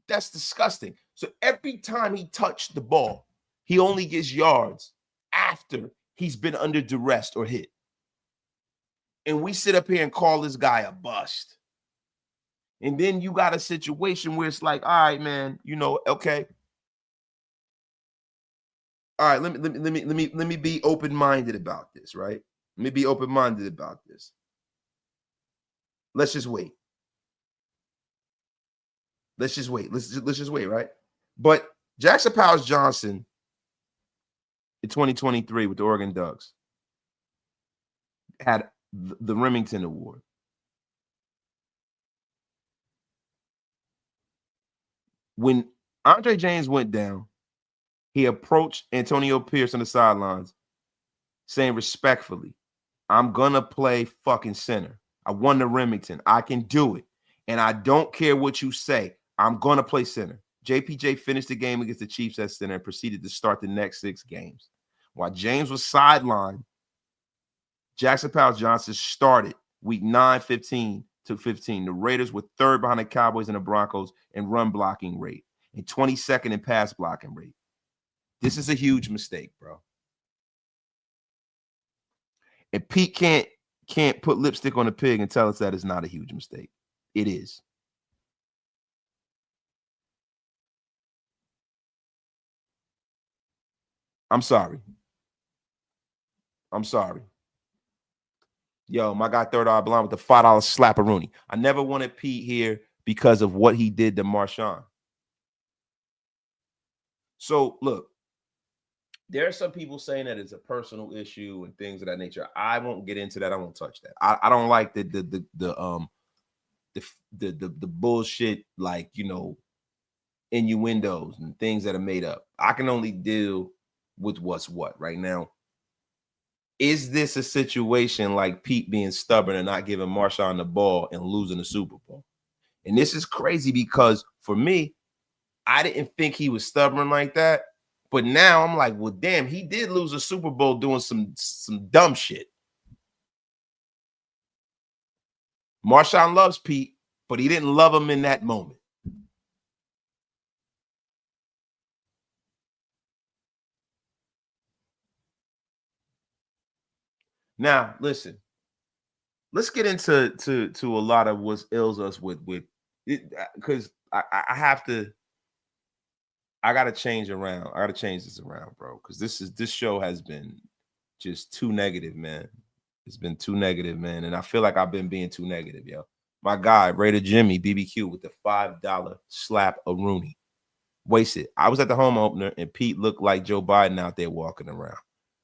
Speaker 1: that's disgusting. So every time he touched the ball, he only gets yards after he's been under duress or hit. And we sit up here and call this guy a bust. And then you got a situation where it's like, all right, man, okay. All right, let me be open-minded about this, right? Let me be open-minded about this. Let's just wait. Let's just wait, right? But Jackson Powers Johnson in 2023 with the Oregon Ducks had the Remington Award. When Andre James went down, he approached Antonio Pierce on the sidelines saying respectfully, I'm going to play fucking center. I won the Remington. I can do it. And I don't care what you say. I'm going to play center. JPJ finished the game against the Chiefs at center and proceeded to start the next 6 games. While James was sidelined, Jackson Powers Johnson started week 9, 15 to 15. The Raiders were 3rd behind the Cowboys and the Broncos in run blocking rate and 22nd in pass blocking rate. This is a huge mistake, bro. And Pete can't put lipstick on a pig and tell us that it's not a huge mistake. It is. I'm sorry. Yo, my guy Third Eye Blind with the $5 slapperoonie. I never wanted Pete here because of what he did to Marshawn. So, look, there are some people saying that it's a personal issue and things of that nature. I won't get into that. I won't touch that. I don't like the bullshit, like, innuendos and things that are made up. I can only deal with what's what right now. Is this a situation like Pete being stubborn and not giving Marshawn the ball and losing the Super Bowl? And this is crazy because for me, I didn't think he was stubborn like that. But now I'm like, well, damn, he did lose a Super Bowl doing some dumb shit. Marshawn loves Pete, but he didn't love him in that moment. Now, listen, let's get into a lot of what ails us with it, because I got to change around. I got to change this around, bro, because this show has been just too negative, man. It's been too negative, man, and I feel like I've been being too negative, yo. My guy, Raider Jimmy, BBQ, with the $5 slap a Rooney. Wasted. I was at the home opener, and Pete looked like Joe Biden out there walking around.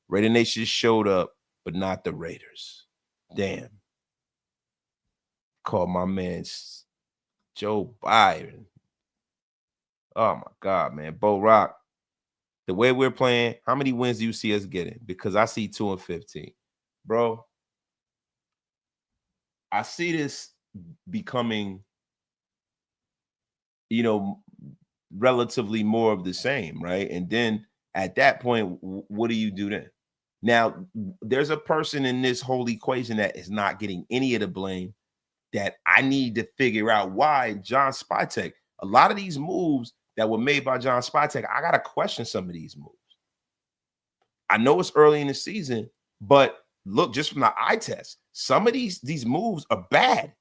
Speaker 1: Raider Nation showed up, but not the Raiders. Damn. Called my man Joe Biden. Oh, my God, man. Bo Rock, the way we're playing, how many wins do you see us getting? Because I see 2-15. Bro, I see this becoming, relatively more of the same, right? And then at that point, what do you do then? Now, there's a person in this whole equation that is not getting any of the blame that I need to figure out why. John Spytek. A lot of these moves that were made by John Spytek, I got to question some of these moves. I know it's early in the season, but look, just from the eye test, some of these moves are bad.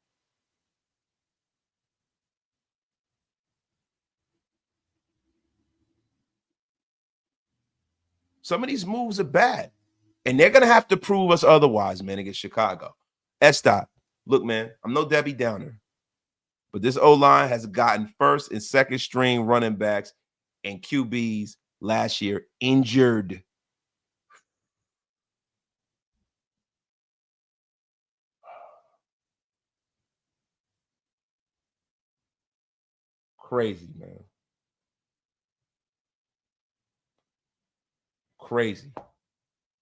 Speaker 1: Some of these moves are bad. And they're going to have to prove us otherwise, man, against Chicago. S-Dot, look, man, I'm no Debbie Downer. But this O-line has gotten first and second string running backs and QBs last year injured. Crazy, man. Crazy.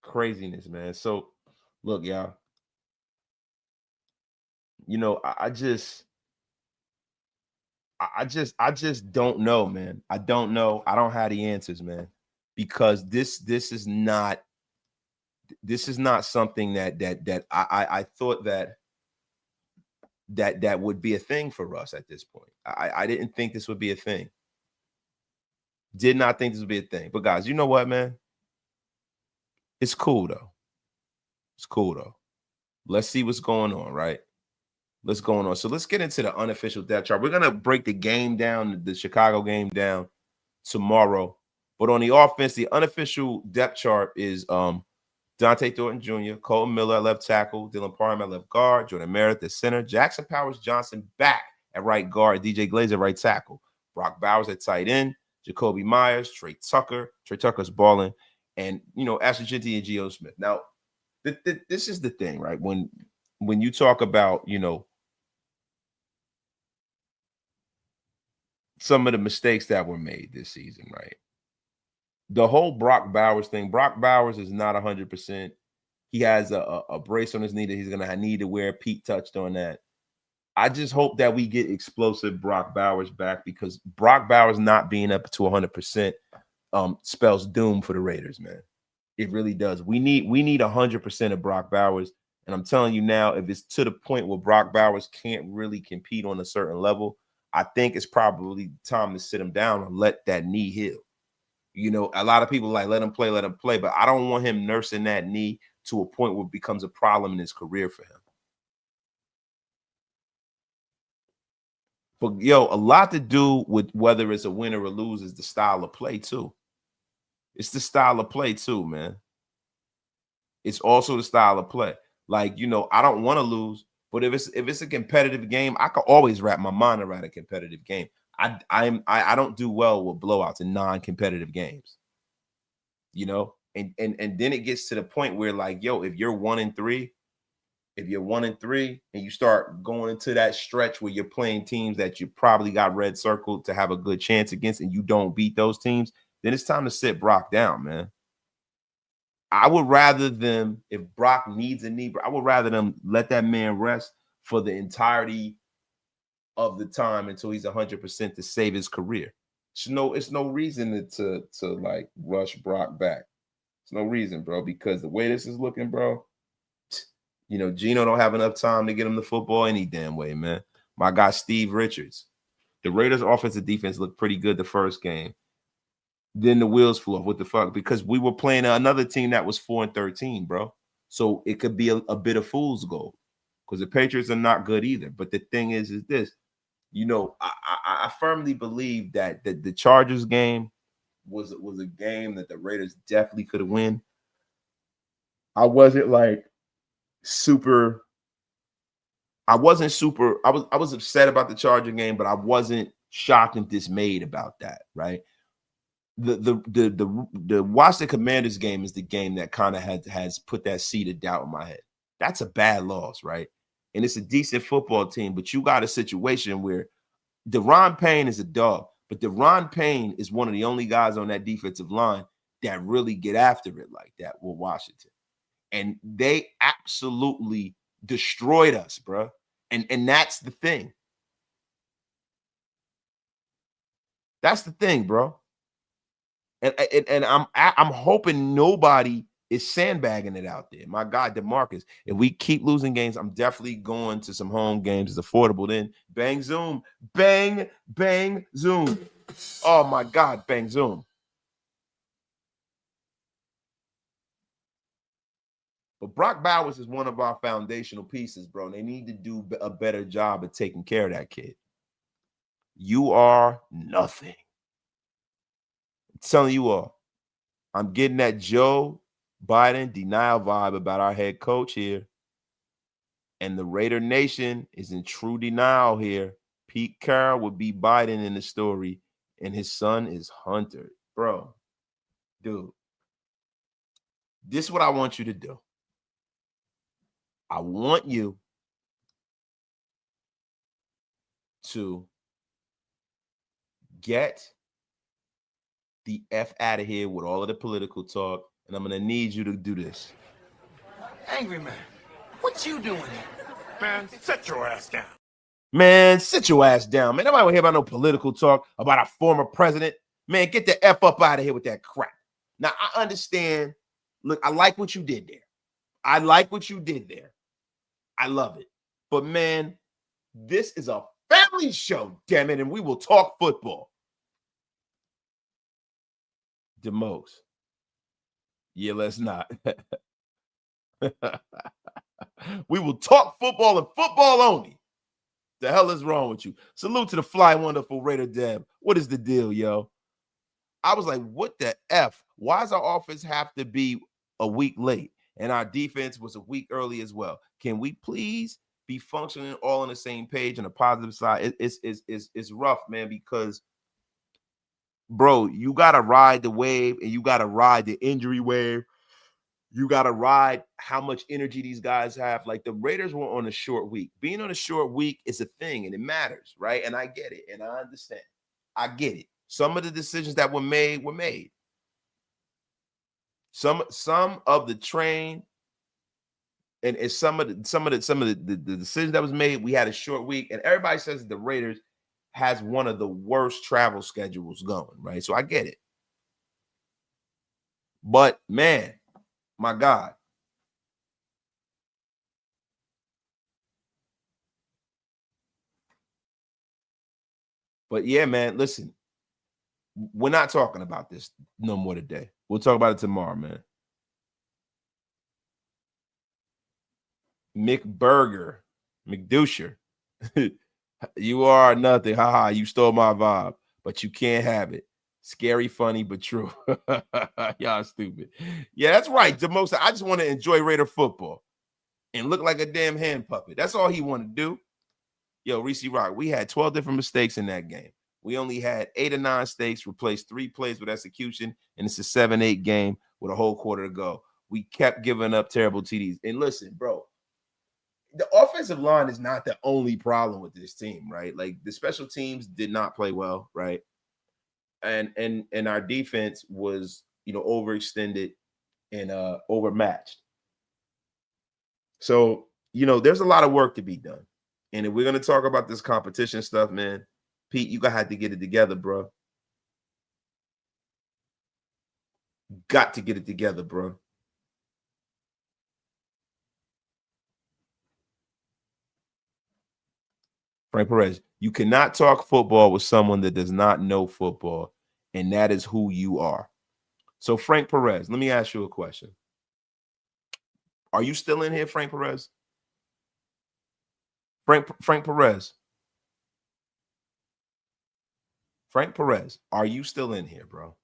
Speaker 1: Craziness, man. So look, y'all. You know, I just don't know, man. I don't know. I don't have the answers, man. Because this is not something that I thought that would be a thing for us at this point. I didn't think this would be a thing. Did not think this would be a thing. But guys, you know what, man? It's cool though. It's cool though. Let's see what's going on, right? Let's go on. So let's get into the unofficial depth chart. We're gonna break the game down, the Chicago game down tomorrow. But on the offense, the unofficial depth chart is Dante Thornton Jr., Colton Miller at left tackle, Dylan Parham at left guard, Jordan Meredith at center, Jackson Powers Johnson back at right guard, DJ Glazer at right tackle, Brock Bowers at tight end, Jacoby Myers, Trey Tucker's balling, and Ashley Jinty and Geo Smith. Now, this is the thing, right? When you talk about some of the mistakes that were made this season, right? The whole Brock Bowers thing. Brock Bowers is not 100%. He has a brace on his knee that he's going to need to wear. Pete touched on that. I just hope that we get explosive Brock Bowers back, because Brock Bowers not being up to 100% spells doom for the Raiders, man. It really does. We need 100% of Brock Bowers. And I'm telling you now, if it's to the point where Brock Bowers can't really compete on a certain level, I think it's probably time to sit him down and let that knee heal. A lot of people let him play, but I don't want him nursing that knee to a point where it becomes a problem in his career for him. But a lot to do with whether it's a win or a lose is the style of play too. It's the style of play too, man. It's also the style of play. I don't want to lose, but if it's a competitive game, I can always wrap my mind around a competitive game. I don't do well with blowouts in non-competitive games. And then it gets to the point where if you're 1-3, and you start going into that stretch where you're playing teams that you probably got red circled to have a good chance against, and you don't beat those teams, then it's time to sit Brock down, man. I would rather them, if Brock needs a knee, I would rather them let that man rest for the entirety of the time until he's 100% to save his career. It's no reason to rush Brock back. It's no reason, bro, because the way this is looking, bro, Gino don't have enough time to get him the football any damn way, man. My guy, Steve Richards. The Raiders' offensive defense looked pretty good the first game. Then the wheels flew off. What the fuck? Because we were playing another team that was 4-13, bro. So it could be a bit of fool's gold, because the Patriots are not good either. But the thing is this, I firmly believe that the Chargers game was a game that the Raiders definitely could have won. I wasn't super. I was upset about the Charger game, but I wasn't shocked and dismayed about that, right? The Washington Commanders game is the game that kind of has put that seed of doubt in my head. That's a bad loss, right? And it's a decent football team, but you got a situation where Deron Payne is a dog, but Deron Payne is one of the only guys on that defensive line that really get after it like that with Washington. And they absolutely destroyed us, bro. And that's the thing. That's the thing, bro. And I'm hoping nobody is sandbagging it out there. My God, DeMarcus, if we keep losing games, I'm definitely going to some home games. It's affordable. Then bang, zoom, bang, bang, zoom. Oh, my God, bang, zoom. But Brock Bowers is one of our foundational pieces, bro. And they need to do a better job of taking care of that kid. You are nothing. I'm telling you all. I'm getting that Joe Biden denial vibe about our head coach here. And the Raider Nation is in true denial here. Pete Carroll would be Biden in the story, and his son is Hunter. Bro, dude, this is what I want you to do. I want you to get the F out of here with all of the political talk, and I'm going to need you to do this.
Speaker 7: Angry man, what you doing here? Man, sit your ass down.
Speaker 1: Man, sit your ass down, man. Nobody want to hear about no political talk about a former president. Man, get the F up out of here with that crap. Now, I understand. Look, I like what you did there. I like what you did there. I love it. But, man, this is a family show, damn it, and we will talk football. DeMose. Yeah, let's not. We will talk football and football only. The hell is wrong with you? Salute to the fly wonderful Raider Deb. What is the deal, yo? I was like, what the F? Why does our offense have to be a week late? And our defense was a week early as well. Can we please be functioning all on the same page on the positive side? It's rough, man, because, bro, you got to ride the wave and you got to ride the injury wave. You got to ride how much energy these guys have. Like the Raiders were on a short week. Being on a short week is a thing and it matters, right? And I get it and I understand. I get it. Some of the decisions that were made were made. Some of the train and some of the decisions that was made, we had a short week. And everybody says the Raiders has one of the worst travel schedules going, right? So I get it. But man, my God. But yeah, man, listen, we're not talking about this no more today. We'll talk about it tomorrow, man. McBurger, McDoucher, you are nothing. Haha, you stole my vibe, but you can't have it. Scary, funny, but true. Y'all stupid. Yeah, that's right. DeMosa, I just want to enjoy Raider football and look like a damn hand puppet. That's all he wanted to do. Yo, Reese Rock, we had 12 different mistakes in that game. We only had 8 or 9 mistakes, replaced 3 plays with execution, and it's a 7-8 game with a whole quarter to go. We kept giving up terrible TDs. And listen, bro, the offensive line is not the only problem with this team, right? Like the special teams did not play well, right? And our defense was, overextended and overmatched. So, there's a lot of work to be done. And if we're going to talk about this competition stuff, man, Pete, you got to have to get it together, bro. Got to get it together, bro. Frank Perez, you cannot talk football with someone that does not know football, and that is who you are. So, Frank Perez, let me ask you a question. Are you still in here, Frank Perez? Frank Perez. Frank Perez, are you still in here, bro?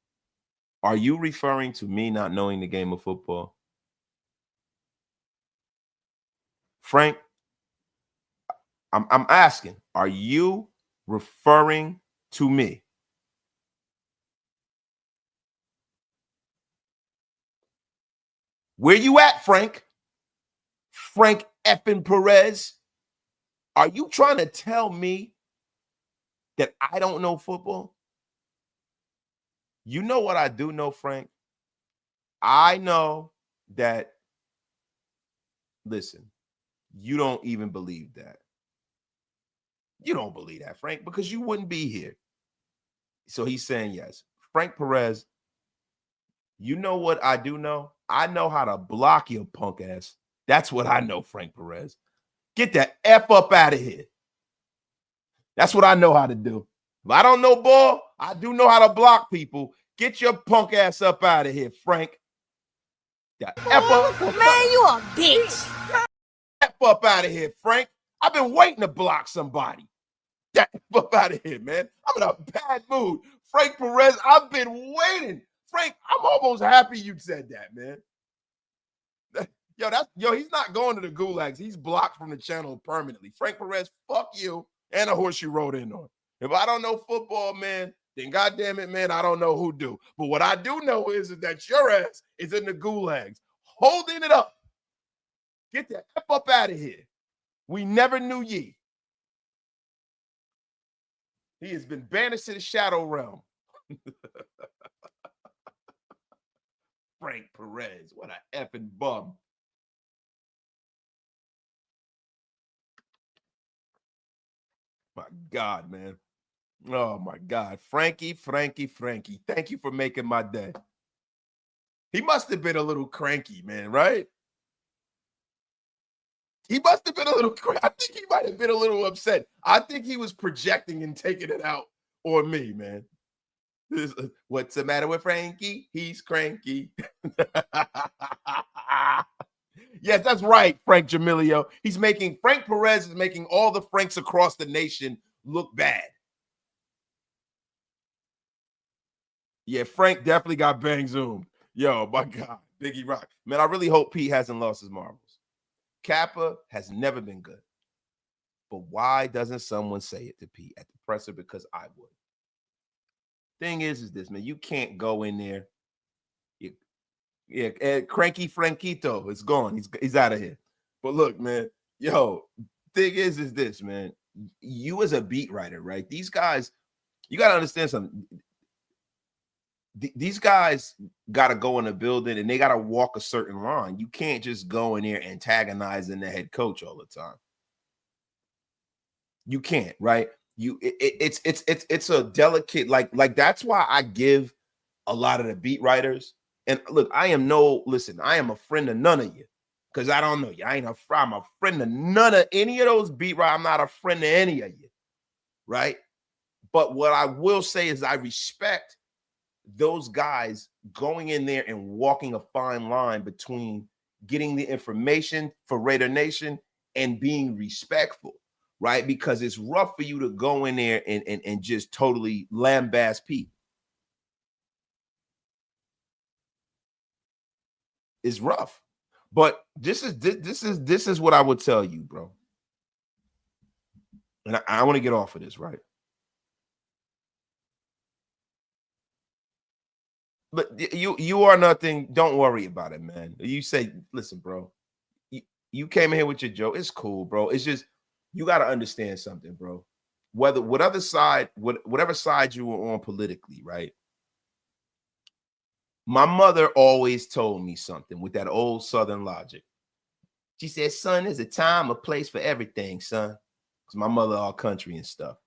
Speaker 1: Are you referring to me not knowing the game of football? Frank, I'm asking, are you referring to me? Where you at, Frank? Frank effing Perez? Are you trying to tell me that I don't know football? You know what I do know, Frank? I know that, listen, you don't even believe that. You don't believe that, Frank, because you wouldn't be here. So he's saying yes. Frank Perez, you know what I do know? I know how to block your punk ass. That's what I know, Frank Perez. Get that F up out of here. That's what I know how to do. If I don't know ball, I do know how to block people. Get your punk ass up out of here, Frank. That F up.
Speaker 8: Man, you a bitch.
Speaker 1: F up out of here, Frank. I've been waiting to block somebody. That F up out of here, man. I'm in a bad mood. Frank Perez, I've been waiting. Frank, I'm almost happy you said that, man. He's not going to the gulags. He's blocked from the channel permanently. Frank Perez, fuck you and a horse you rode in on. If I don't know football, man, then goddamn it, man, I don't know who do. But what I do know is that your ass is in the gulags, holding it up. Get the F up out of here. We never knew ye. He has been banished to the shadow realm. Frank Perez, what a effing bum. My God, man. Oh, my God. Frankie. Thank you for making my day. He must have been a little cranky, man, right? He must have been a little cranky. I think he might have been a little upset. I think he was projecting and taking it out on me, man. What's the matter with Frankie? He's cranky. Yes, that's right, Frank Jamilio. Frank Perez is making all the Franks across the nation look bad. Yeah, Frank definitely got bang zoomed. Yo, my God, Biggie Rock. Man, I really hope Pete hasn't lost his marbles. Kappa has never been good. But why doesn't someone say it to Pete at the presser? Because I would. Thing is this, man. You can't go in there. Cranky Franquito is gone. He's out of here. But look, man, thing is this, man. You as a beat writer, right? These guys, you got to understand something. These guys got to go in a building and they got to walk a certain line. You can't just go in there antagonizing the head coach all the time. You can't, right? It's a delicate, like that's why I give a lot of the beat writers. And look, I am a friend of none of you because I don't know you. I'm a friend of none of any of those beat writers. I'm not a friend of any of you, right? But what I will say is I respect those guys going in there and walking a fine line between getting the information for Raider Nation and being respectful, right? Because it's rough for you to go in there and just totally lambast Pete. It's rough. But this is what I would tell you, bro. And I want to get off of this, right? But you are nothing. Don't worry about it, man. You say, listen, bro, you came in here with your joke. It's cool, bro. It's just you got to understand something, bro. Whatever side you were on politically, right? My mother always told me something with that old Southern logic. She said, son, there's a time, a place for everything, son. Because my mother all country and stuff.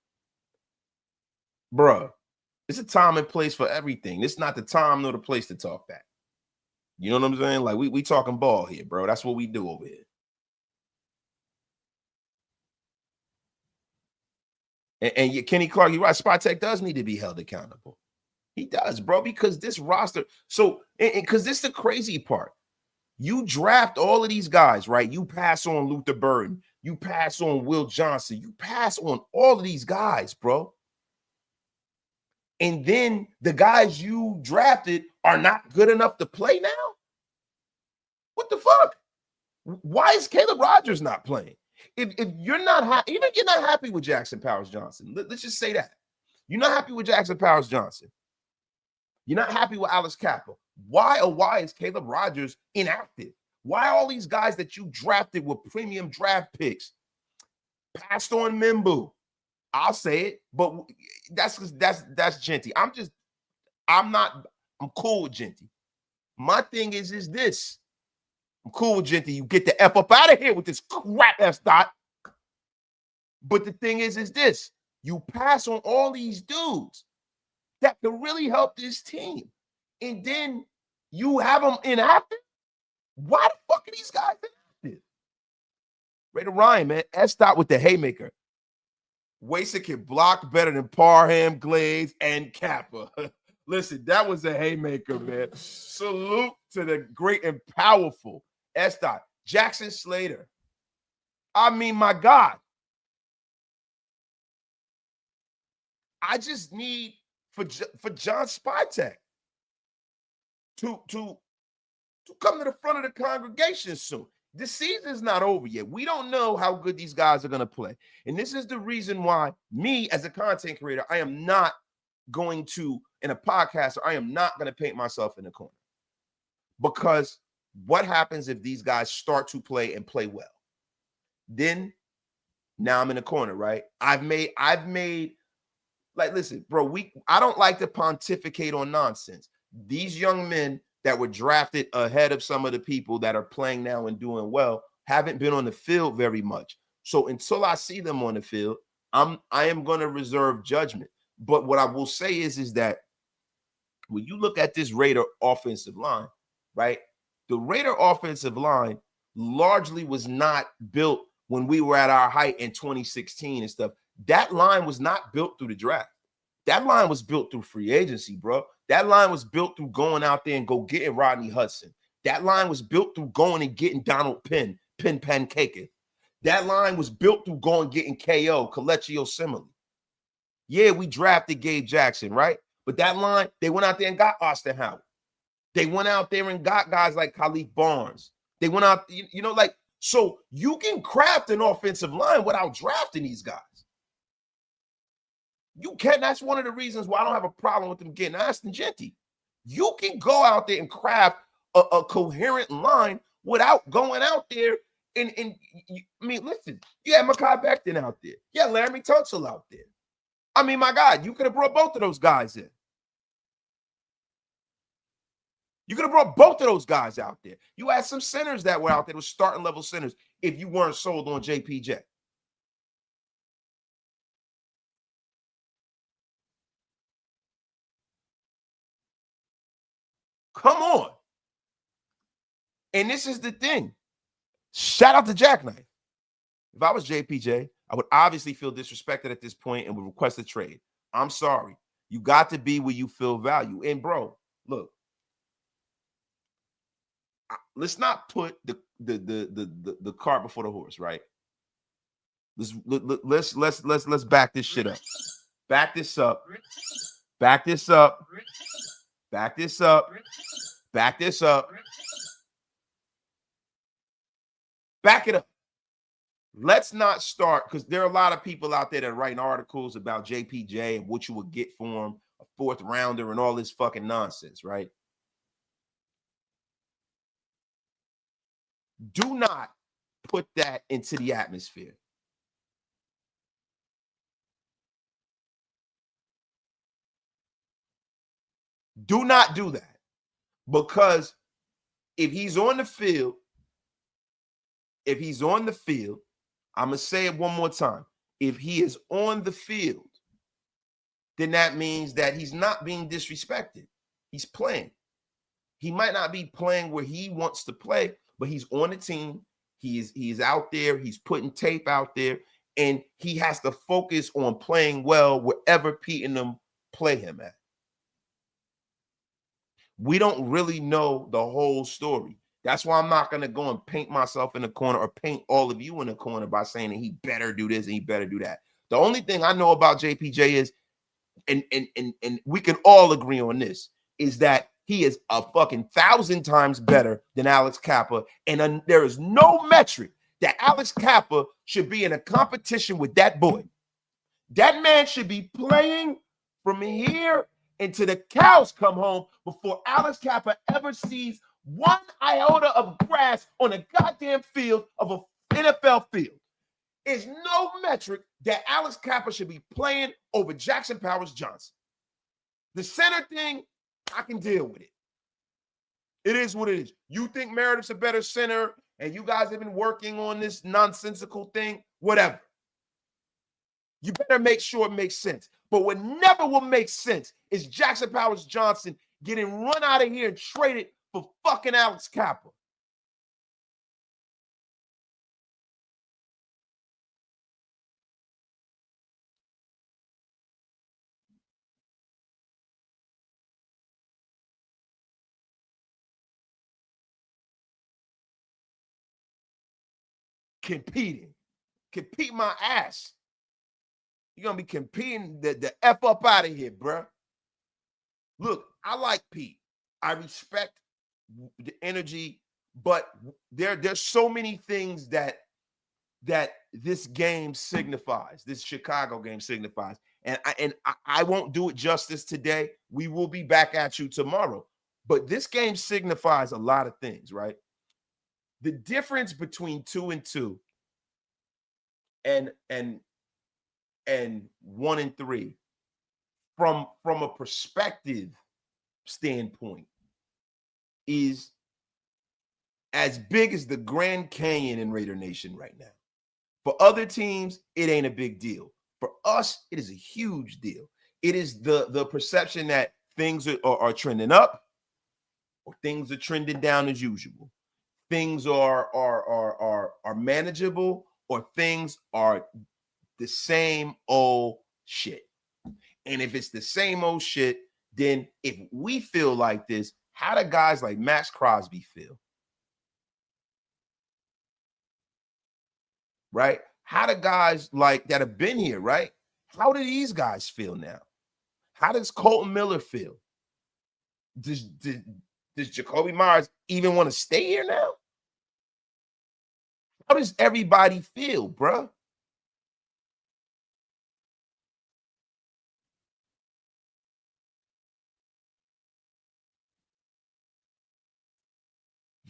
Speaker 1: Bruh, it's a time and place for everything. It's not the time nor the place to talk that. You know what I'm saying? Like, we talking ball here, bro. That's what we do over here. And Kenny Clark, you're right. Spytek does need to be held accountable. He does, bro, because this roster. So, because this is the crazy part. You draft all of these guys, right? You pass on Luther Burden. You pass on Will Johnson. You pass on all of these guys, bro. And then the guys you drafted are not good enough to play now? What the fuck? Why is Caleb Rogers not playing? If you're not happy, even if you're not happy with Jackson Powers Johnson, let's just say that. You're not happy with Jackson Powers Johnson. You're not happy with Alex Kappa. Why is Caleb Rogers inactive? Why all these guys that you drafted with premium draft picks passed on Mimbu? I'll say it, but that's Genty. I'm cool with Genty. My thing is this. I'm cool with Genty. You get the F up out of here with this crap F dot. But the thing is this. You pass on all these dudes that could really help this team. And then you have them inactive? Why the fuck are these guys inactive? Raider Ryan, man. S dot with the haymaker. Wason can block better than Parham, Glades, and Kappa. Listen, that was a haymaker, man. Salute to the great and powerful S dot. Jackson Slater. I mean, my God. I just need for John Spytek to come to the front of the congregation soon. The season's not over yet. We don't know how good these guys are going to play. And this is the reason why me as a content creator, I am not going to, in a podcaster, I am not going to paint myself in the corner. Because what happens if these guys start to play and play well? Then now I'm in the corner, right? I've made Like, listen, bro, I don't like to pontificate on nonsense. These young men that were drafted ahead of some of the people that are playing now and doing well haven't been on the field very much. So until I see them on the field, I am going to reserve judgment. But what I will say is that when you look at this Raider offensive line, right? The Raider offensive line largely was not built when we were at our height in 2016 and stuff. That line was not built through the draft. That line was built through free agency, bro. That line was built through going out there and go getting Rodney Hudson. That line was built through going and getting Donald Penn Pancake. That line was built through going and getting KO, Kelechi Osemele. Yeah, we drafted Gabe Jackson, right? But that line, they went out there and got Austin Howard. They went out there and got guys like Khalif Barnes. They went out, like, so you can craft an offensive line without drafting these guys. You can. That's one of the reasons why I don't have a problem with them getting Aston Genty. You can go out there and craft a coherent line without going out there and I mean, listen, you had Mekhi Becton out there. You had Laramie Tunsil out there. I mean, my God, you could have brought both of those guys in. You could have brought both of those guys out there. You had some centers that were out there, was starting level centers, if you weren't sold on JPJ. Come on. And this is the thing. Shout out to Jackknife. If I was JPJ, I would obviously feel disrespected at this point and would request a trade. I'm sorry. You got to be where you feel value. And bro, look, let's not put the cart before the horse, right? Let's back this shit up. Back this up. Back this up. Back this up. Back this up. Back it up. Let's not start, because there are a lot of people out there that are writing articles about JPJ and what you would get for him, a fourth rounder and all this fucking nonsense, right? Do not put that into the atmosphere. Do not do that. Because if he's on the field, I'm going to say it one more time. If he is on the field, then that means that he's not being disrespected. He's playing. He might not be playing where he wants to play, but he's on the team. He's out there. He's putting tape out there, and he has to focus on playing well wherever Pete and them play him at. We don't really know the whole story. That's why I'm not going to go and paint myself in the corner or paint all of you in the corner by saying that he better do this and he better do that. The only thing I know about JPJ is, and we can all agree on this, is that he is a fucking 1,000 times better than Alex Kappa. And there is no metric that Alex Kappa should be in a competition with that boy. That man should be playing from here until the cows come home before Alex Kappa ever sees one iota of grass on a goddamn field of an NFL field. There's no metric that Alex Kappa should be playing over Jackson Powers Johnson. The center thing, I can deal with it. It is what it is. You think Meredith's a better center and you guys have been working on this nonsensical thing, whatever. You better make sure it makes sense. But what never will make sense is Jackson Powers Johnson getting run out of here and traded for fucking Alex Kappa. Compete my ass. You're going to be competing the F up out of here, bro. Look, I like Pete. I respect the energy, but there's so many things that this game signifies, this Chicago game signifies. And I won't do it justice today. We will be back at you tomorrow. But this game signifies a lot of things, right? The difference between 2-2 and 1-3 from a perspective standpoint is as big as the Grand Canyon in Raider Nation right now. For other teams, it ain't a big deal. For us, it is a huge deal. It is the perception that things are trending up or things are trending down as usual. Things are manageable or things are the same old shit. And if it's the same old shit, then if we feel like this, how do guys like Max Crosby feel? Right? How do guys like that have been here, right? How do these guys feel now? How does Colton Miller feel? Does Jacoby Myers even want to stay here now? How does everybody feel, bro?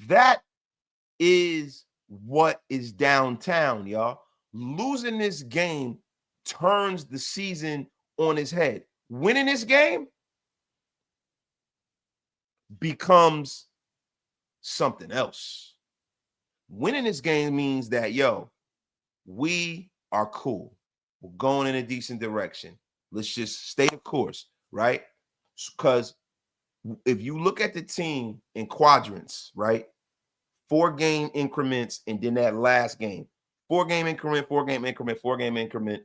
Speaker 1: That is what is downtown, y'all. Losing this game turns the season on its head. Winning this game becomes something else. Winning this game means that, yo, we are cool. We're going in a decent direction. Let's just stay the course, right? Because if you look at the team in quadrants, right? 4-game increments, and then that last game, 4-game increment, 4-game increment, 4-game increment,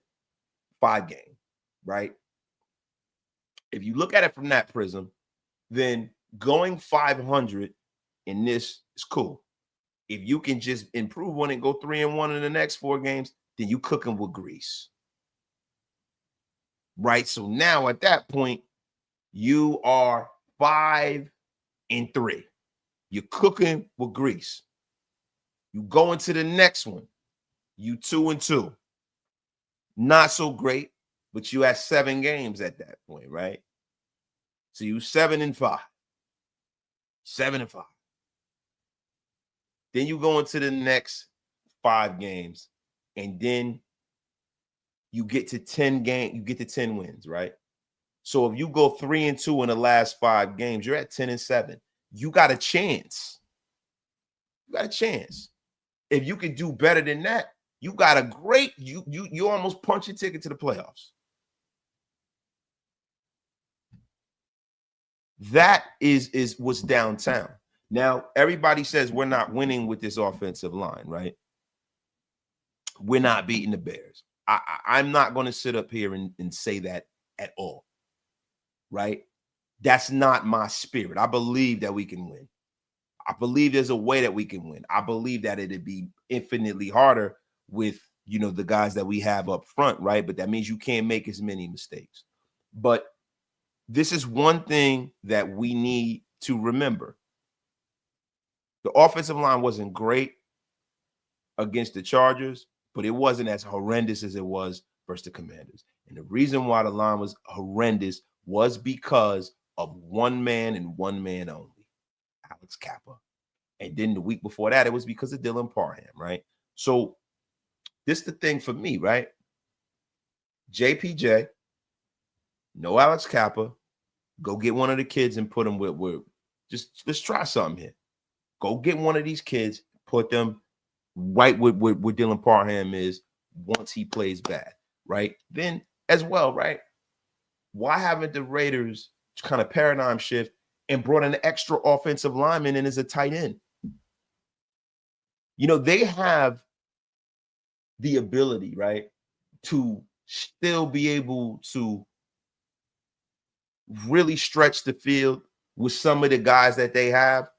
Speaker 1: 5-game, right? If you look at it from that prism, then going 500 in this is cool. If you can just improve one and go 3-1 in the next 4 games, then you cooking with grease. Right? So now at that point, you are 5-3. You're cooking with grease. You go into the next one, you 2-2. Not so great, but you had 7 games at that point, right? So you 7-5. 7-5. Then you go into the next 5 games, and then you get to 10 games, you get to 10 wins, right? So if you go 3-2 in the last 5 games, you're at 10-7. You got a chance. You got a chance. If you can do better than that, you got a great, you almost punch your ticket to the playoffs. That is what's downtown. Now, everybody says we're not winning with this offensive line, right? We're not beating the Bears. I'm not going to sit up here and say that at all, right? That's not my spirit. I believe that we can win. I believe there's a way that we can win. I believe that it'd be infinitely harder with, the guys that we have up front, right? But that means you can't make as many mistakes. But this is one thing that we need to remember. The offensive line wasn't great against the Chargers, but it wasn't as horrendous as it was versus the Commanders. And the reason why the line was horrendous was because of one man and one man only, Alex Kappa. And then the week before that, it was because of Dylan Parham, right? So this is the thing for me, right? JPJ, no Alex Kappa, go get one of the kids and put them with just let's try something here. Go get one of these kids, put them right where Dylan Parham is once he plays bad, right? Then as well, right? Why haven't the Raiders kind of paradigm shift and brought an extra offensive lineman in as a tight end? They have the ability, right, to still be able to really stretch the field with some of the guys that they have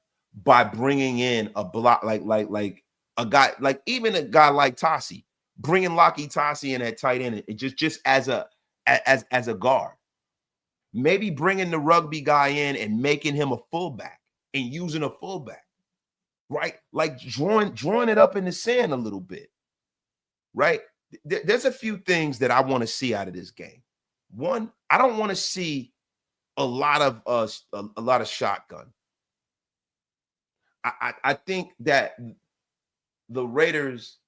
Speaker 1: by bringing in a block like a guy, like even a guy like Tassi, bringing Lockie Tassi in at tight end, just as a guard. Maybe bringing the rugby guy in and making him a fullback and using a fullback, right? Like drawing it up in the sand a little bit, right? There's a few things that I want to see out of this game. One, I don't want to see a lot of shotgun. I think that the Raiders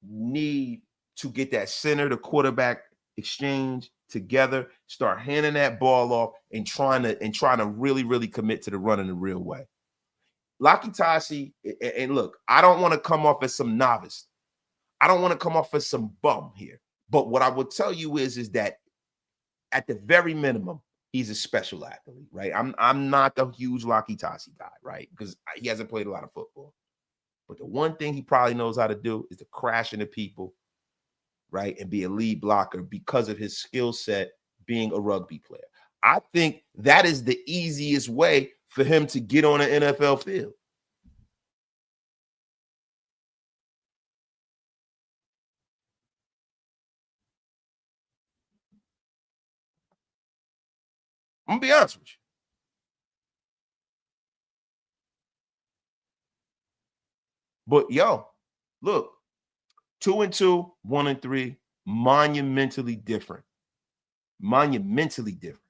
Speaker 1: need to get that center to quarterback exchange together, start handing that ball off and trying to really, really commit to the run in the real way. Lakitasi, and look, I don't want to come off as some novice. I don't want to come off as some bum here. But what I will tell you is that at the very minimum, he's a special athlete, right? I'm not the huge Lakitasi guy, right? Because he hasn't played a lot of football. But the one thing he probably knows how to do is to crash into people, right? And be a lead blocker because of his skill set being a rugby player. I think that is the easiest way for him to get on an NFL field. I'm gonna be honest with you. But yo, look, 2-2, 1-3, monumentally different. Monumentally different.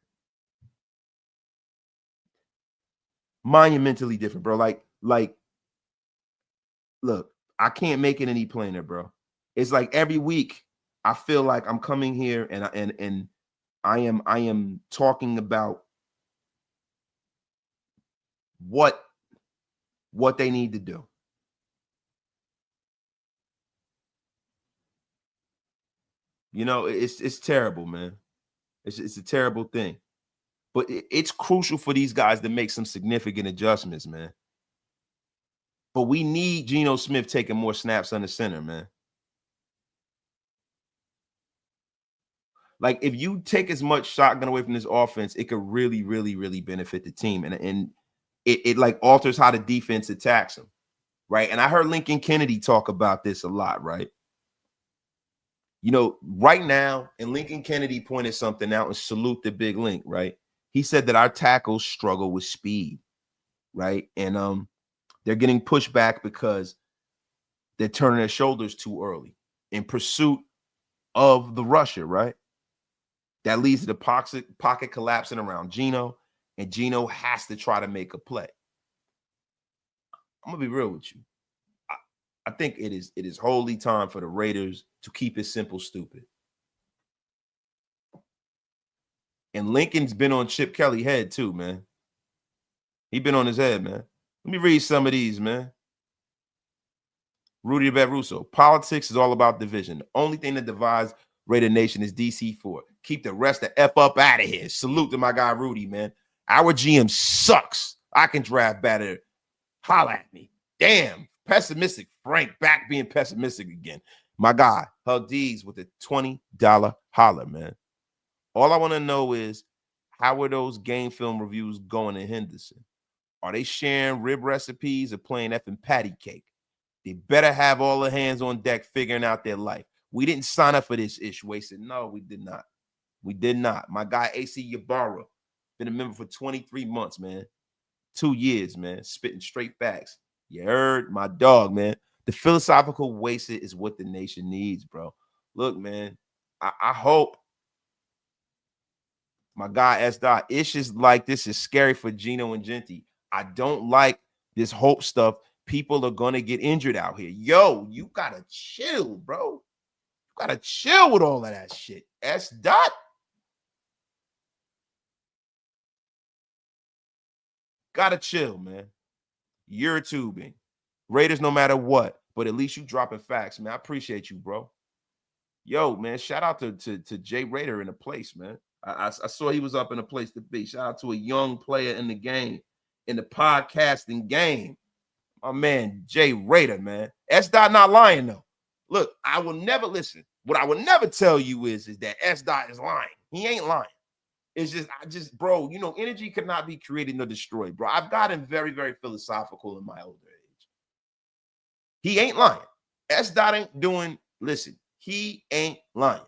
Speaker 1: Monumentally different, bro. Like, look, I can't make it any plainer, bro. It's like every week I feel like I'm coming here and I am talking about what they need to do. You know, it's terrible, man. It's a terrible thing. But it's crucial for these guys to make some significant adjustments, man. But we need Geno Smith taking more snaps on the center, man. Like, if you take as much shotgun away from this offense, it could really, really, really benefit the team. And it like alters how the defense attacks them, right? And I heard Lincoln Kennedy talk about this a lot, right? You know, right now, and Lincoln Kennedy pointed something out, and salute the big Link, right? He said that our tackles struggle with speed, right? And they're getting pushed back because they're turning their shoulders too early in pursuit of the rusher, right? That leads to the pocket collapsing around Geno, and Geno has to try to make a play. I'm gonna be real with you. I think it is wholly time for the Raiders to keep it simple, stupid. And Lincoln's been on Chip Kelly's head too, man. He been on his head, man. Let me read some of these, man. Rudy Russo. Politics is all about division. The only thing that divides Raider Nation is DC4. Keep the rest of F up out of here. Salute to my guy Rudy, man. Our GM sucks. I can draft better. Holla at me. Damn. Pessimistic Frank back being pessimistic again. My guy, Hug D's with a $20 holler, man. All I want to know is, how are those game film reviews going in Henderson? Are they sharing rib recipes or playing effing patty cake? They better have all the hands on deck figuring out their life. We didn't sign up for this ish wasted. No, we did not. We did not. My guy, AC Ybarra, been a member for 23 months, man. 2 years, man. Spitting straight facts. You heard? My dog, man. The philosophical wasted is what the nation needs, bro. Look, man, I hope my guy S. Dot, issues like this is scary for Geno and Genty. I don't like this hope stuff. People are going to get injured out here. Yo, you got to chill, bro. You got to chill with all of that shit. S. Dot. Got to chill, man. You're tubing. Raiders no matter what, but at least you dropping facts, man. I appreciate you, bro. Yo, man, shout out to Jay Raider in the place, man. I saw he was up in a place to be. Shout out to a young player in the game, in the podcasting game. My man, Jay Raider, man. S. Dot not lying, though. Look, I will never listen. What I will never tell you is that S. Dot is lying. He ain't lying. It's just, bro, you know, energy could not be created nor destroyed, bro. I've gotten very, very philosophical in my older age. He ain't lying. S. Dot ain't doing, listen, he ain't lying.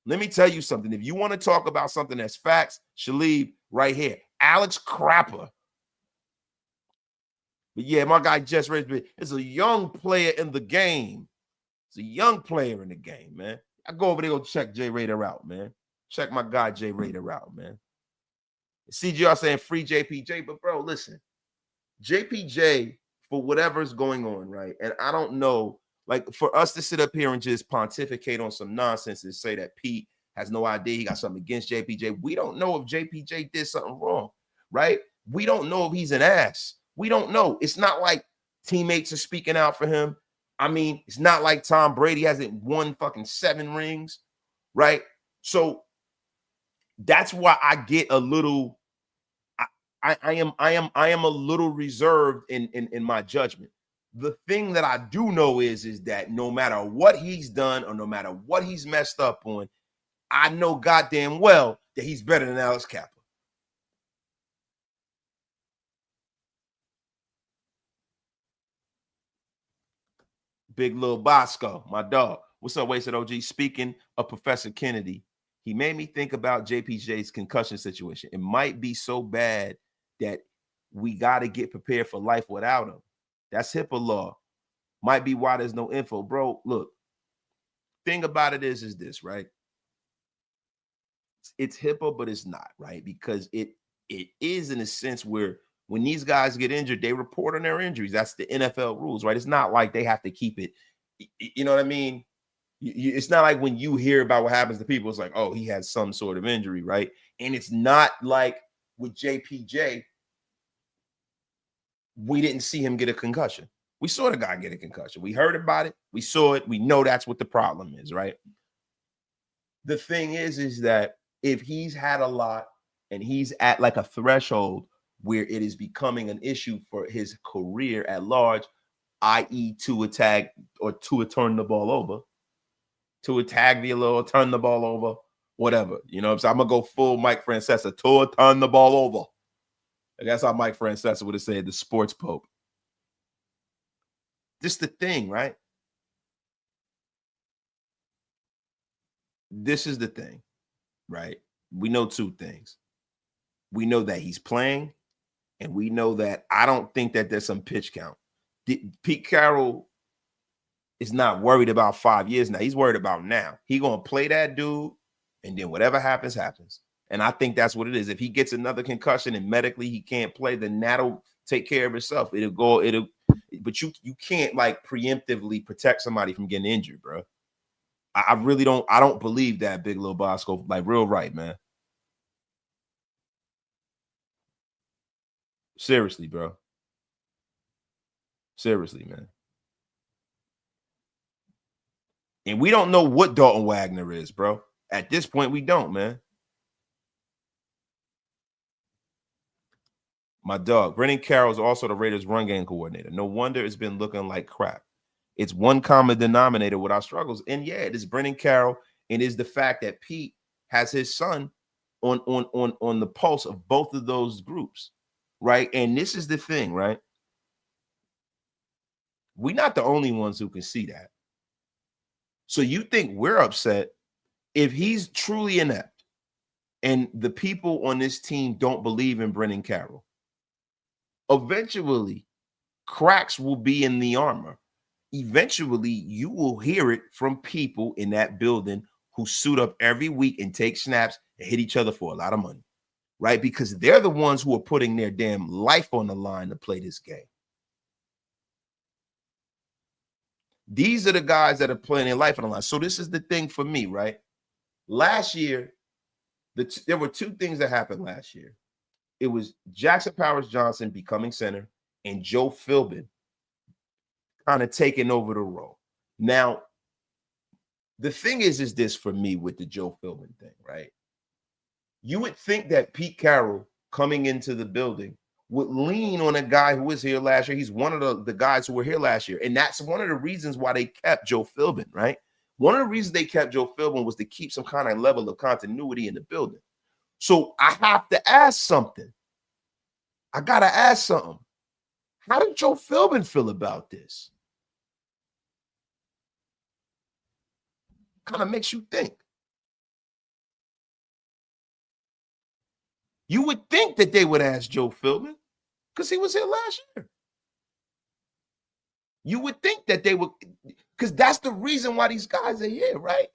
Speaker 1: Let me tell you something. If you want to talk about something that's facts, Shalib, right here. Alex Crapper. But yeah, my guy Jess Ridgeby is a young player in the game. It's a young player in the game, man. I go over there, go check Jay Raider out, man. Check my guy Jay Raider out, man. CGR saying free JPJ, but bro, listen. JPJ, for whatever's going on, right? And I don't know, like, for us to sit up here and just pontificate on some nonsense and say that Pete has no idea he got something against JPJ. We don't know if JPJ did something wrong, right? We don't know if he's an ass. We don't know. It's not like teammates are speaking out for him. I mean, it's not like Tom Brady hasn't won fucking 7 rings, right? So that's why I get a little, I am a little reserved in my judgment. The thing that I do know is that no matter what he's done or no matter what he's messed up on, I know goddamn well that he's better than Alex Kappa. Big Lil Bosco, my dog. What's up, Wasted OG? Speaking of Professor Kennedy, he made me think about JPJ's concussion situation. It might be so bad that we got to get prepared for life without him. That's HIPAA law. Might be why there's no info. Bro, look, thing about it is this, right? It's HIPAA, but it's not, right? Because it is in a sense where when these guys get injured, they report on their injuries. That's the NFL rules, right? It's not like they have to keep it. You know what I mean? It's not like when you hear about what happens to people, it's like, oh, he had some sort of injury, right? And it's not like with JPJ, we didn't see him get a concussion. We saw the guy get a concussion. We heard about it. We saw it. We know that's what the problem is, right? The thing is that if he's had a lot and he's at like a threshold where it is becoming an issue for his career at large, i.e. to attack or to turn the ball over, to attack the little turn the ball over, whatever. You know what I'm saying? I'm going to go full Mike Francesa, to turn the ball over. That's how Mike Francesa would have said, the sports pope. This is the thing, right? This is the thing, right? We know 2 things. We know that he's playing, and we know that I don't think that there's some pitch count. Pete Carroll is not worried about 5 years now. He's worried about now. He's going to play that dude, and then whatever happens, happens. And I think that's what it is. If he gets another concussion and medically he can't play, then that'll take care of itself. But you can't like preemptively protect somebody from getting injured, bro. I really don't. I don't believe that, Big Lil Bosco. Like, real right, man. Seriously, bro. Seriously, man. And we don't know what Dalton Wagner is, bro. At this point, we don't, man. My dog, Brennan Carroll is also the Raiders' run game coordinator. No wonder it's been looking like crap. It's one common denominator with our struggles. And yeah, it is Brennan Carroll, and is the fact that Pete has his son on the pulse of both of those groups, right? And this is the thing, right? We're not the only ones who can see that. So you think we're upset if he's truly inept and the people on this team don't believe in Brennan Carroll? Eventually, cracks will be in the armor. Eventually, you will hear it from people in that building who suit up every week and take snaps and hit each other for a lot of money, right? Because they're the ones who are putting their damn life on the line to play this game. These are the guys that are playing their life on the line. So this is the thing for me, right? Last year, there were 2 things that happened last year. It was Jackson Powers Johnson becoming center and Joe Philbin kind of taking over the role. Now, the thing is this for me with the Joe Philbin thing, right? You would think that Pete Carroll coming into the building would lean on a guy who was here last year. He's one of the guys who were here last year. And that's one of the reasons why they kept Joe Philbin, right? One of the reasons they kept Joe Philbin was to keep some kind of level of continuity in the building. So I have to ask something. I got to ask something. How did Joe Philbin feel about this? Kind of makes you think. You would think that they would ask Joe Philbin because he was here last year. You would think that they would, because that's the reason why these guys are here, right?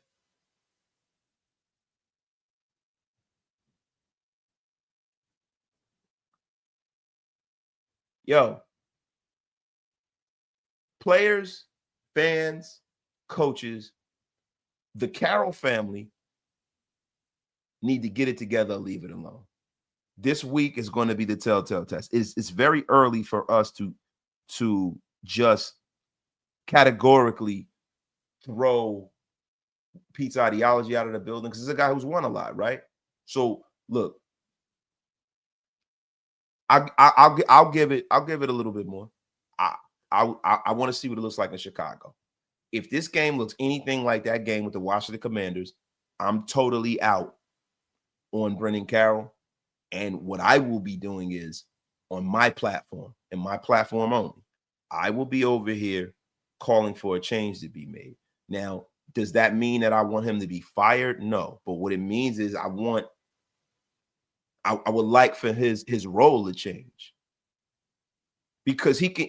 Speaker 1: Yo, players, fans, coaches, the Carroll family need to get it together or leave it alone. This week is going to be the telltale test. It's very early for us to just categorically throw Pete's ideology out of the building because it's a guy who's won a lot, right? So look, I'll give it a little bit more. I want to see what it looks like in Chicago. If this game looks anything like that game with the Washington Commanders, I'm totally out on Brendan Carroll. And what I will be doing is on my platform and my platform only, I will be over here calling for a change to be made. Now, does that mean that I want him to be fired? No. But what it means is I would like for his role to change. Because he can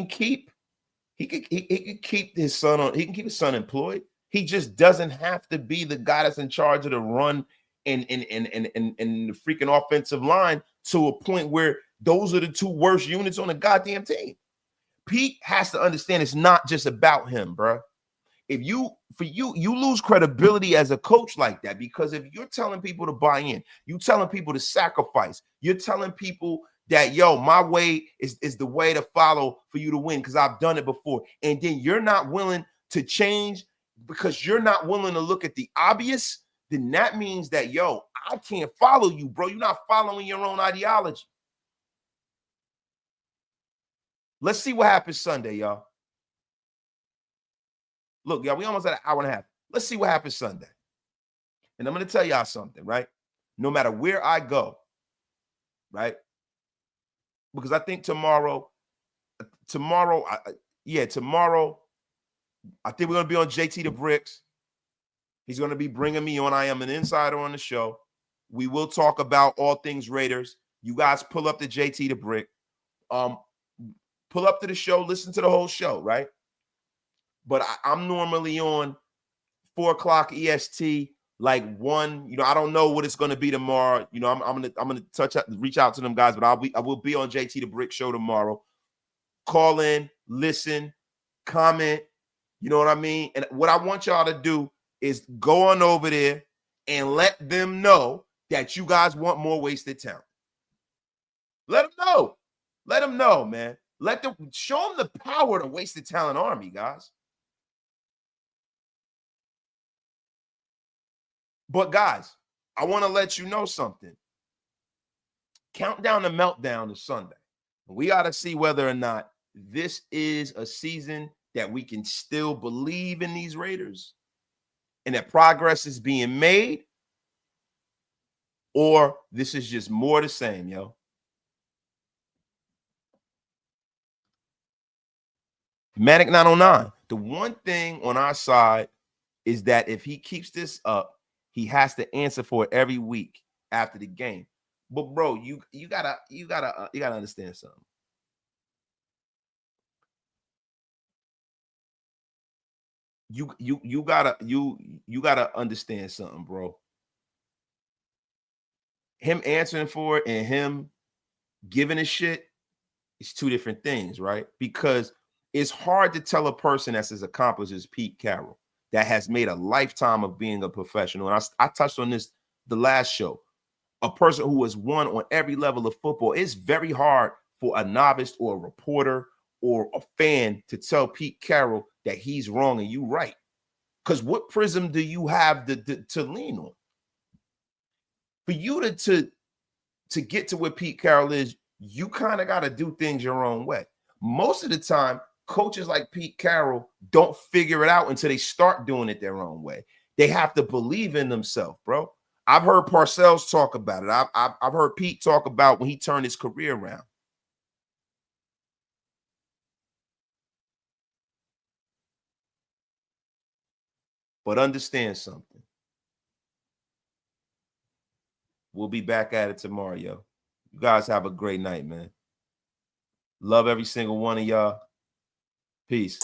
Speaker 1: keep his son on, he can keep his son employed. He just doesn't have to be the guy that's in charge of the run and the freaking offensive line to a point where those are the two worst units on the goddamn team. Pete has to understand it's not just about him, bro. If you lose credibility as a coach like that, because if you're telling people to buy in, you telling people to sacrifice, you're telling people that, yo, my way is the way to follow for you to win because I've done it before. And then you're not willing to change because you're not willing to look at the obvious, then that means that, yo, I can't follow you, bro. You're not following your own ideology. Let's see what happens Sunday, y'all. Look, y'all, we almost at an hour and a half. Let's see what happens Sunday. And I'm going to tell y'all something, right? No matter where I go, right? Because I think tomorrow, I think we're going to be on JT the Bricks. He's going to be bringing me on. I am an insider on the show. We will talk about all things Raiders. You guys pull up to JT the Brick. Pull up to the show, listen to the whole show, right? But I'm normally on 4 o'clock EST, like 1. I don't know what it's going to be tomorrow. I'm gonna reach out to them guys, but I will be on JT the Brick show tomorrow. Call in, listen, comment. You know what I mean? And what I want y'all to do is go on over there and let them know that you guys want more wasted talent. Let them know. Let them know, man. Show them the power of the wasted talent army, guys. But guys, I want to let you know something. Countdown to Meltdown is Sunday. We got to see whether or not this is a season that we can still believe in these Raiders and that progress is being made, or this is just more the same, yo. Manic 909. The one thing on our side is that if he keeps this up, he has to answer for it every week after the game. But bro, you gotta understand something. You gotta understand something, bro. Him answering for it and him giving a shit is two different things, right? Because it's hard to tell a person that's as accomplished as Pete Carroll, that has made a lifetime of being a professional. And I touched on this the last show. A person who has won on every level of football. It's very hard for a novice or a reporter or a fan to tell Pete Carroll that he's wrong and you right. Because what prism do you have to lean on? For you to get to where Pete Carroll is, you kind of got to do things your own way. Most of the time, coaches like Pete Carroll don't figure it out until they start doing it their own way. They have to believe in themselves, bro. I've heard Parcells talk about it. I've heard Pete talk about when he turned his career around. But understand something. We'll be back at it tomorrow, yo. You guys have a great night, man. Love every single one of y'all. Peace.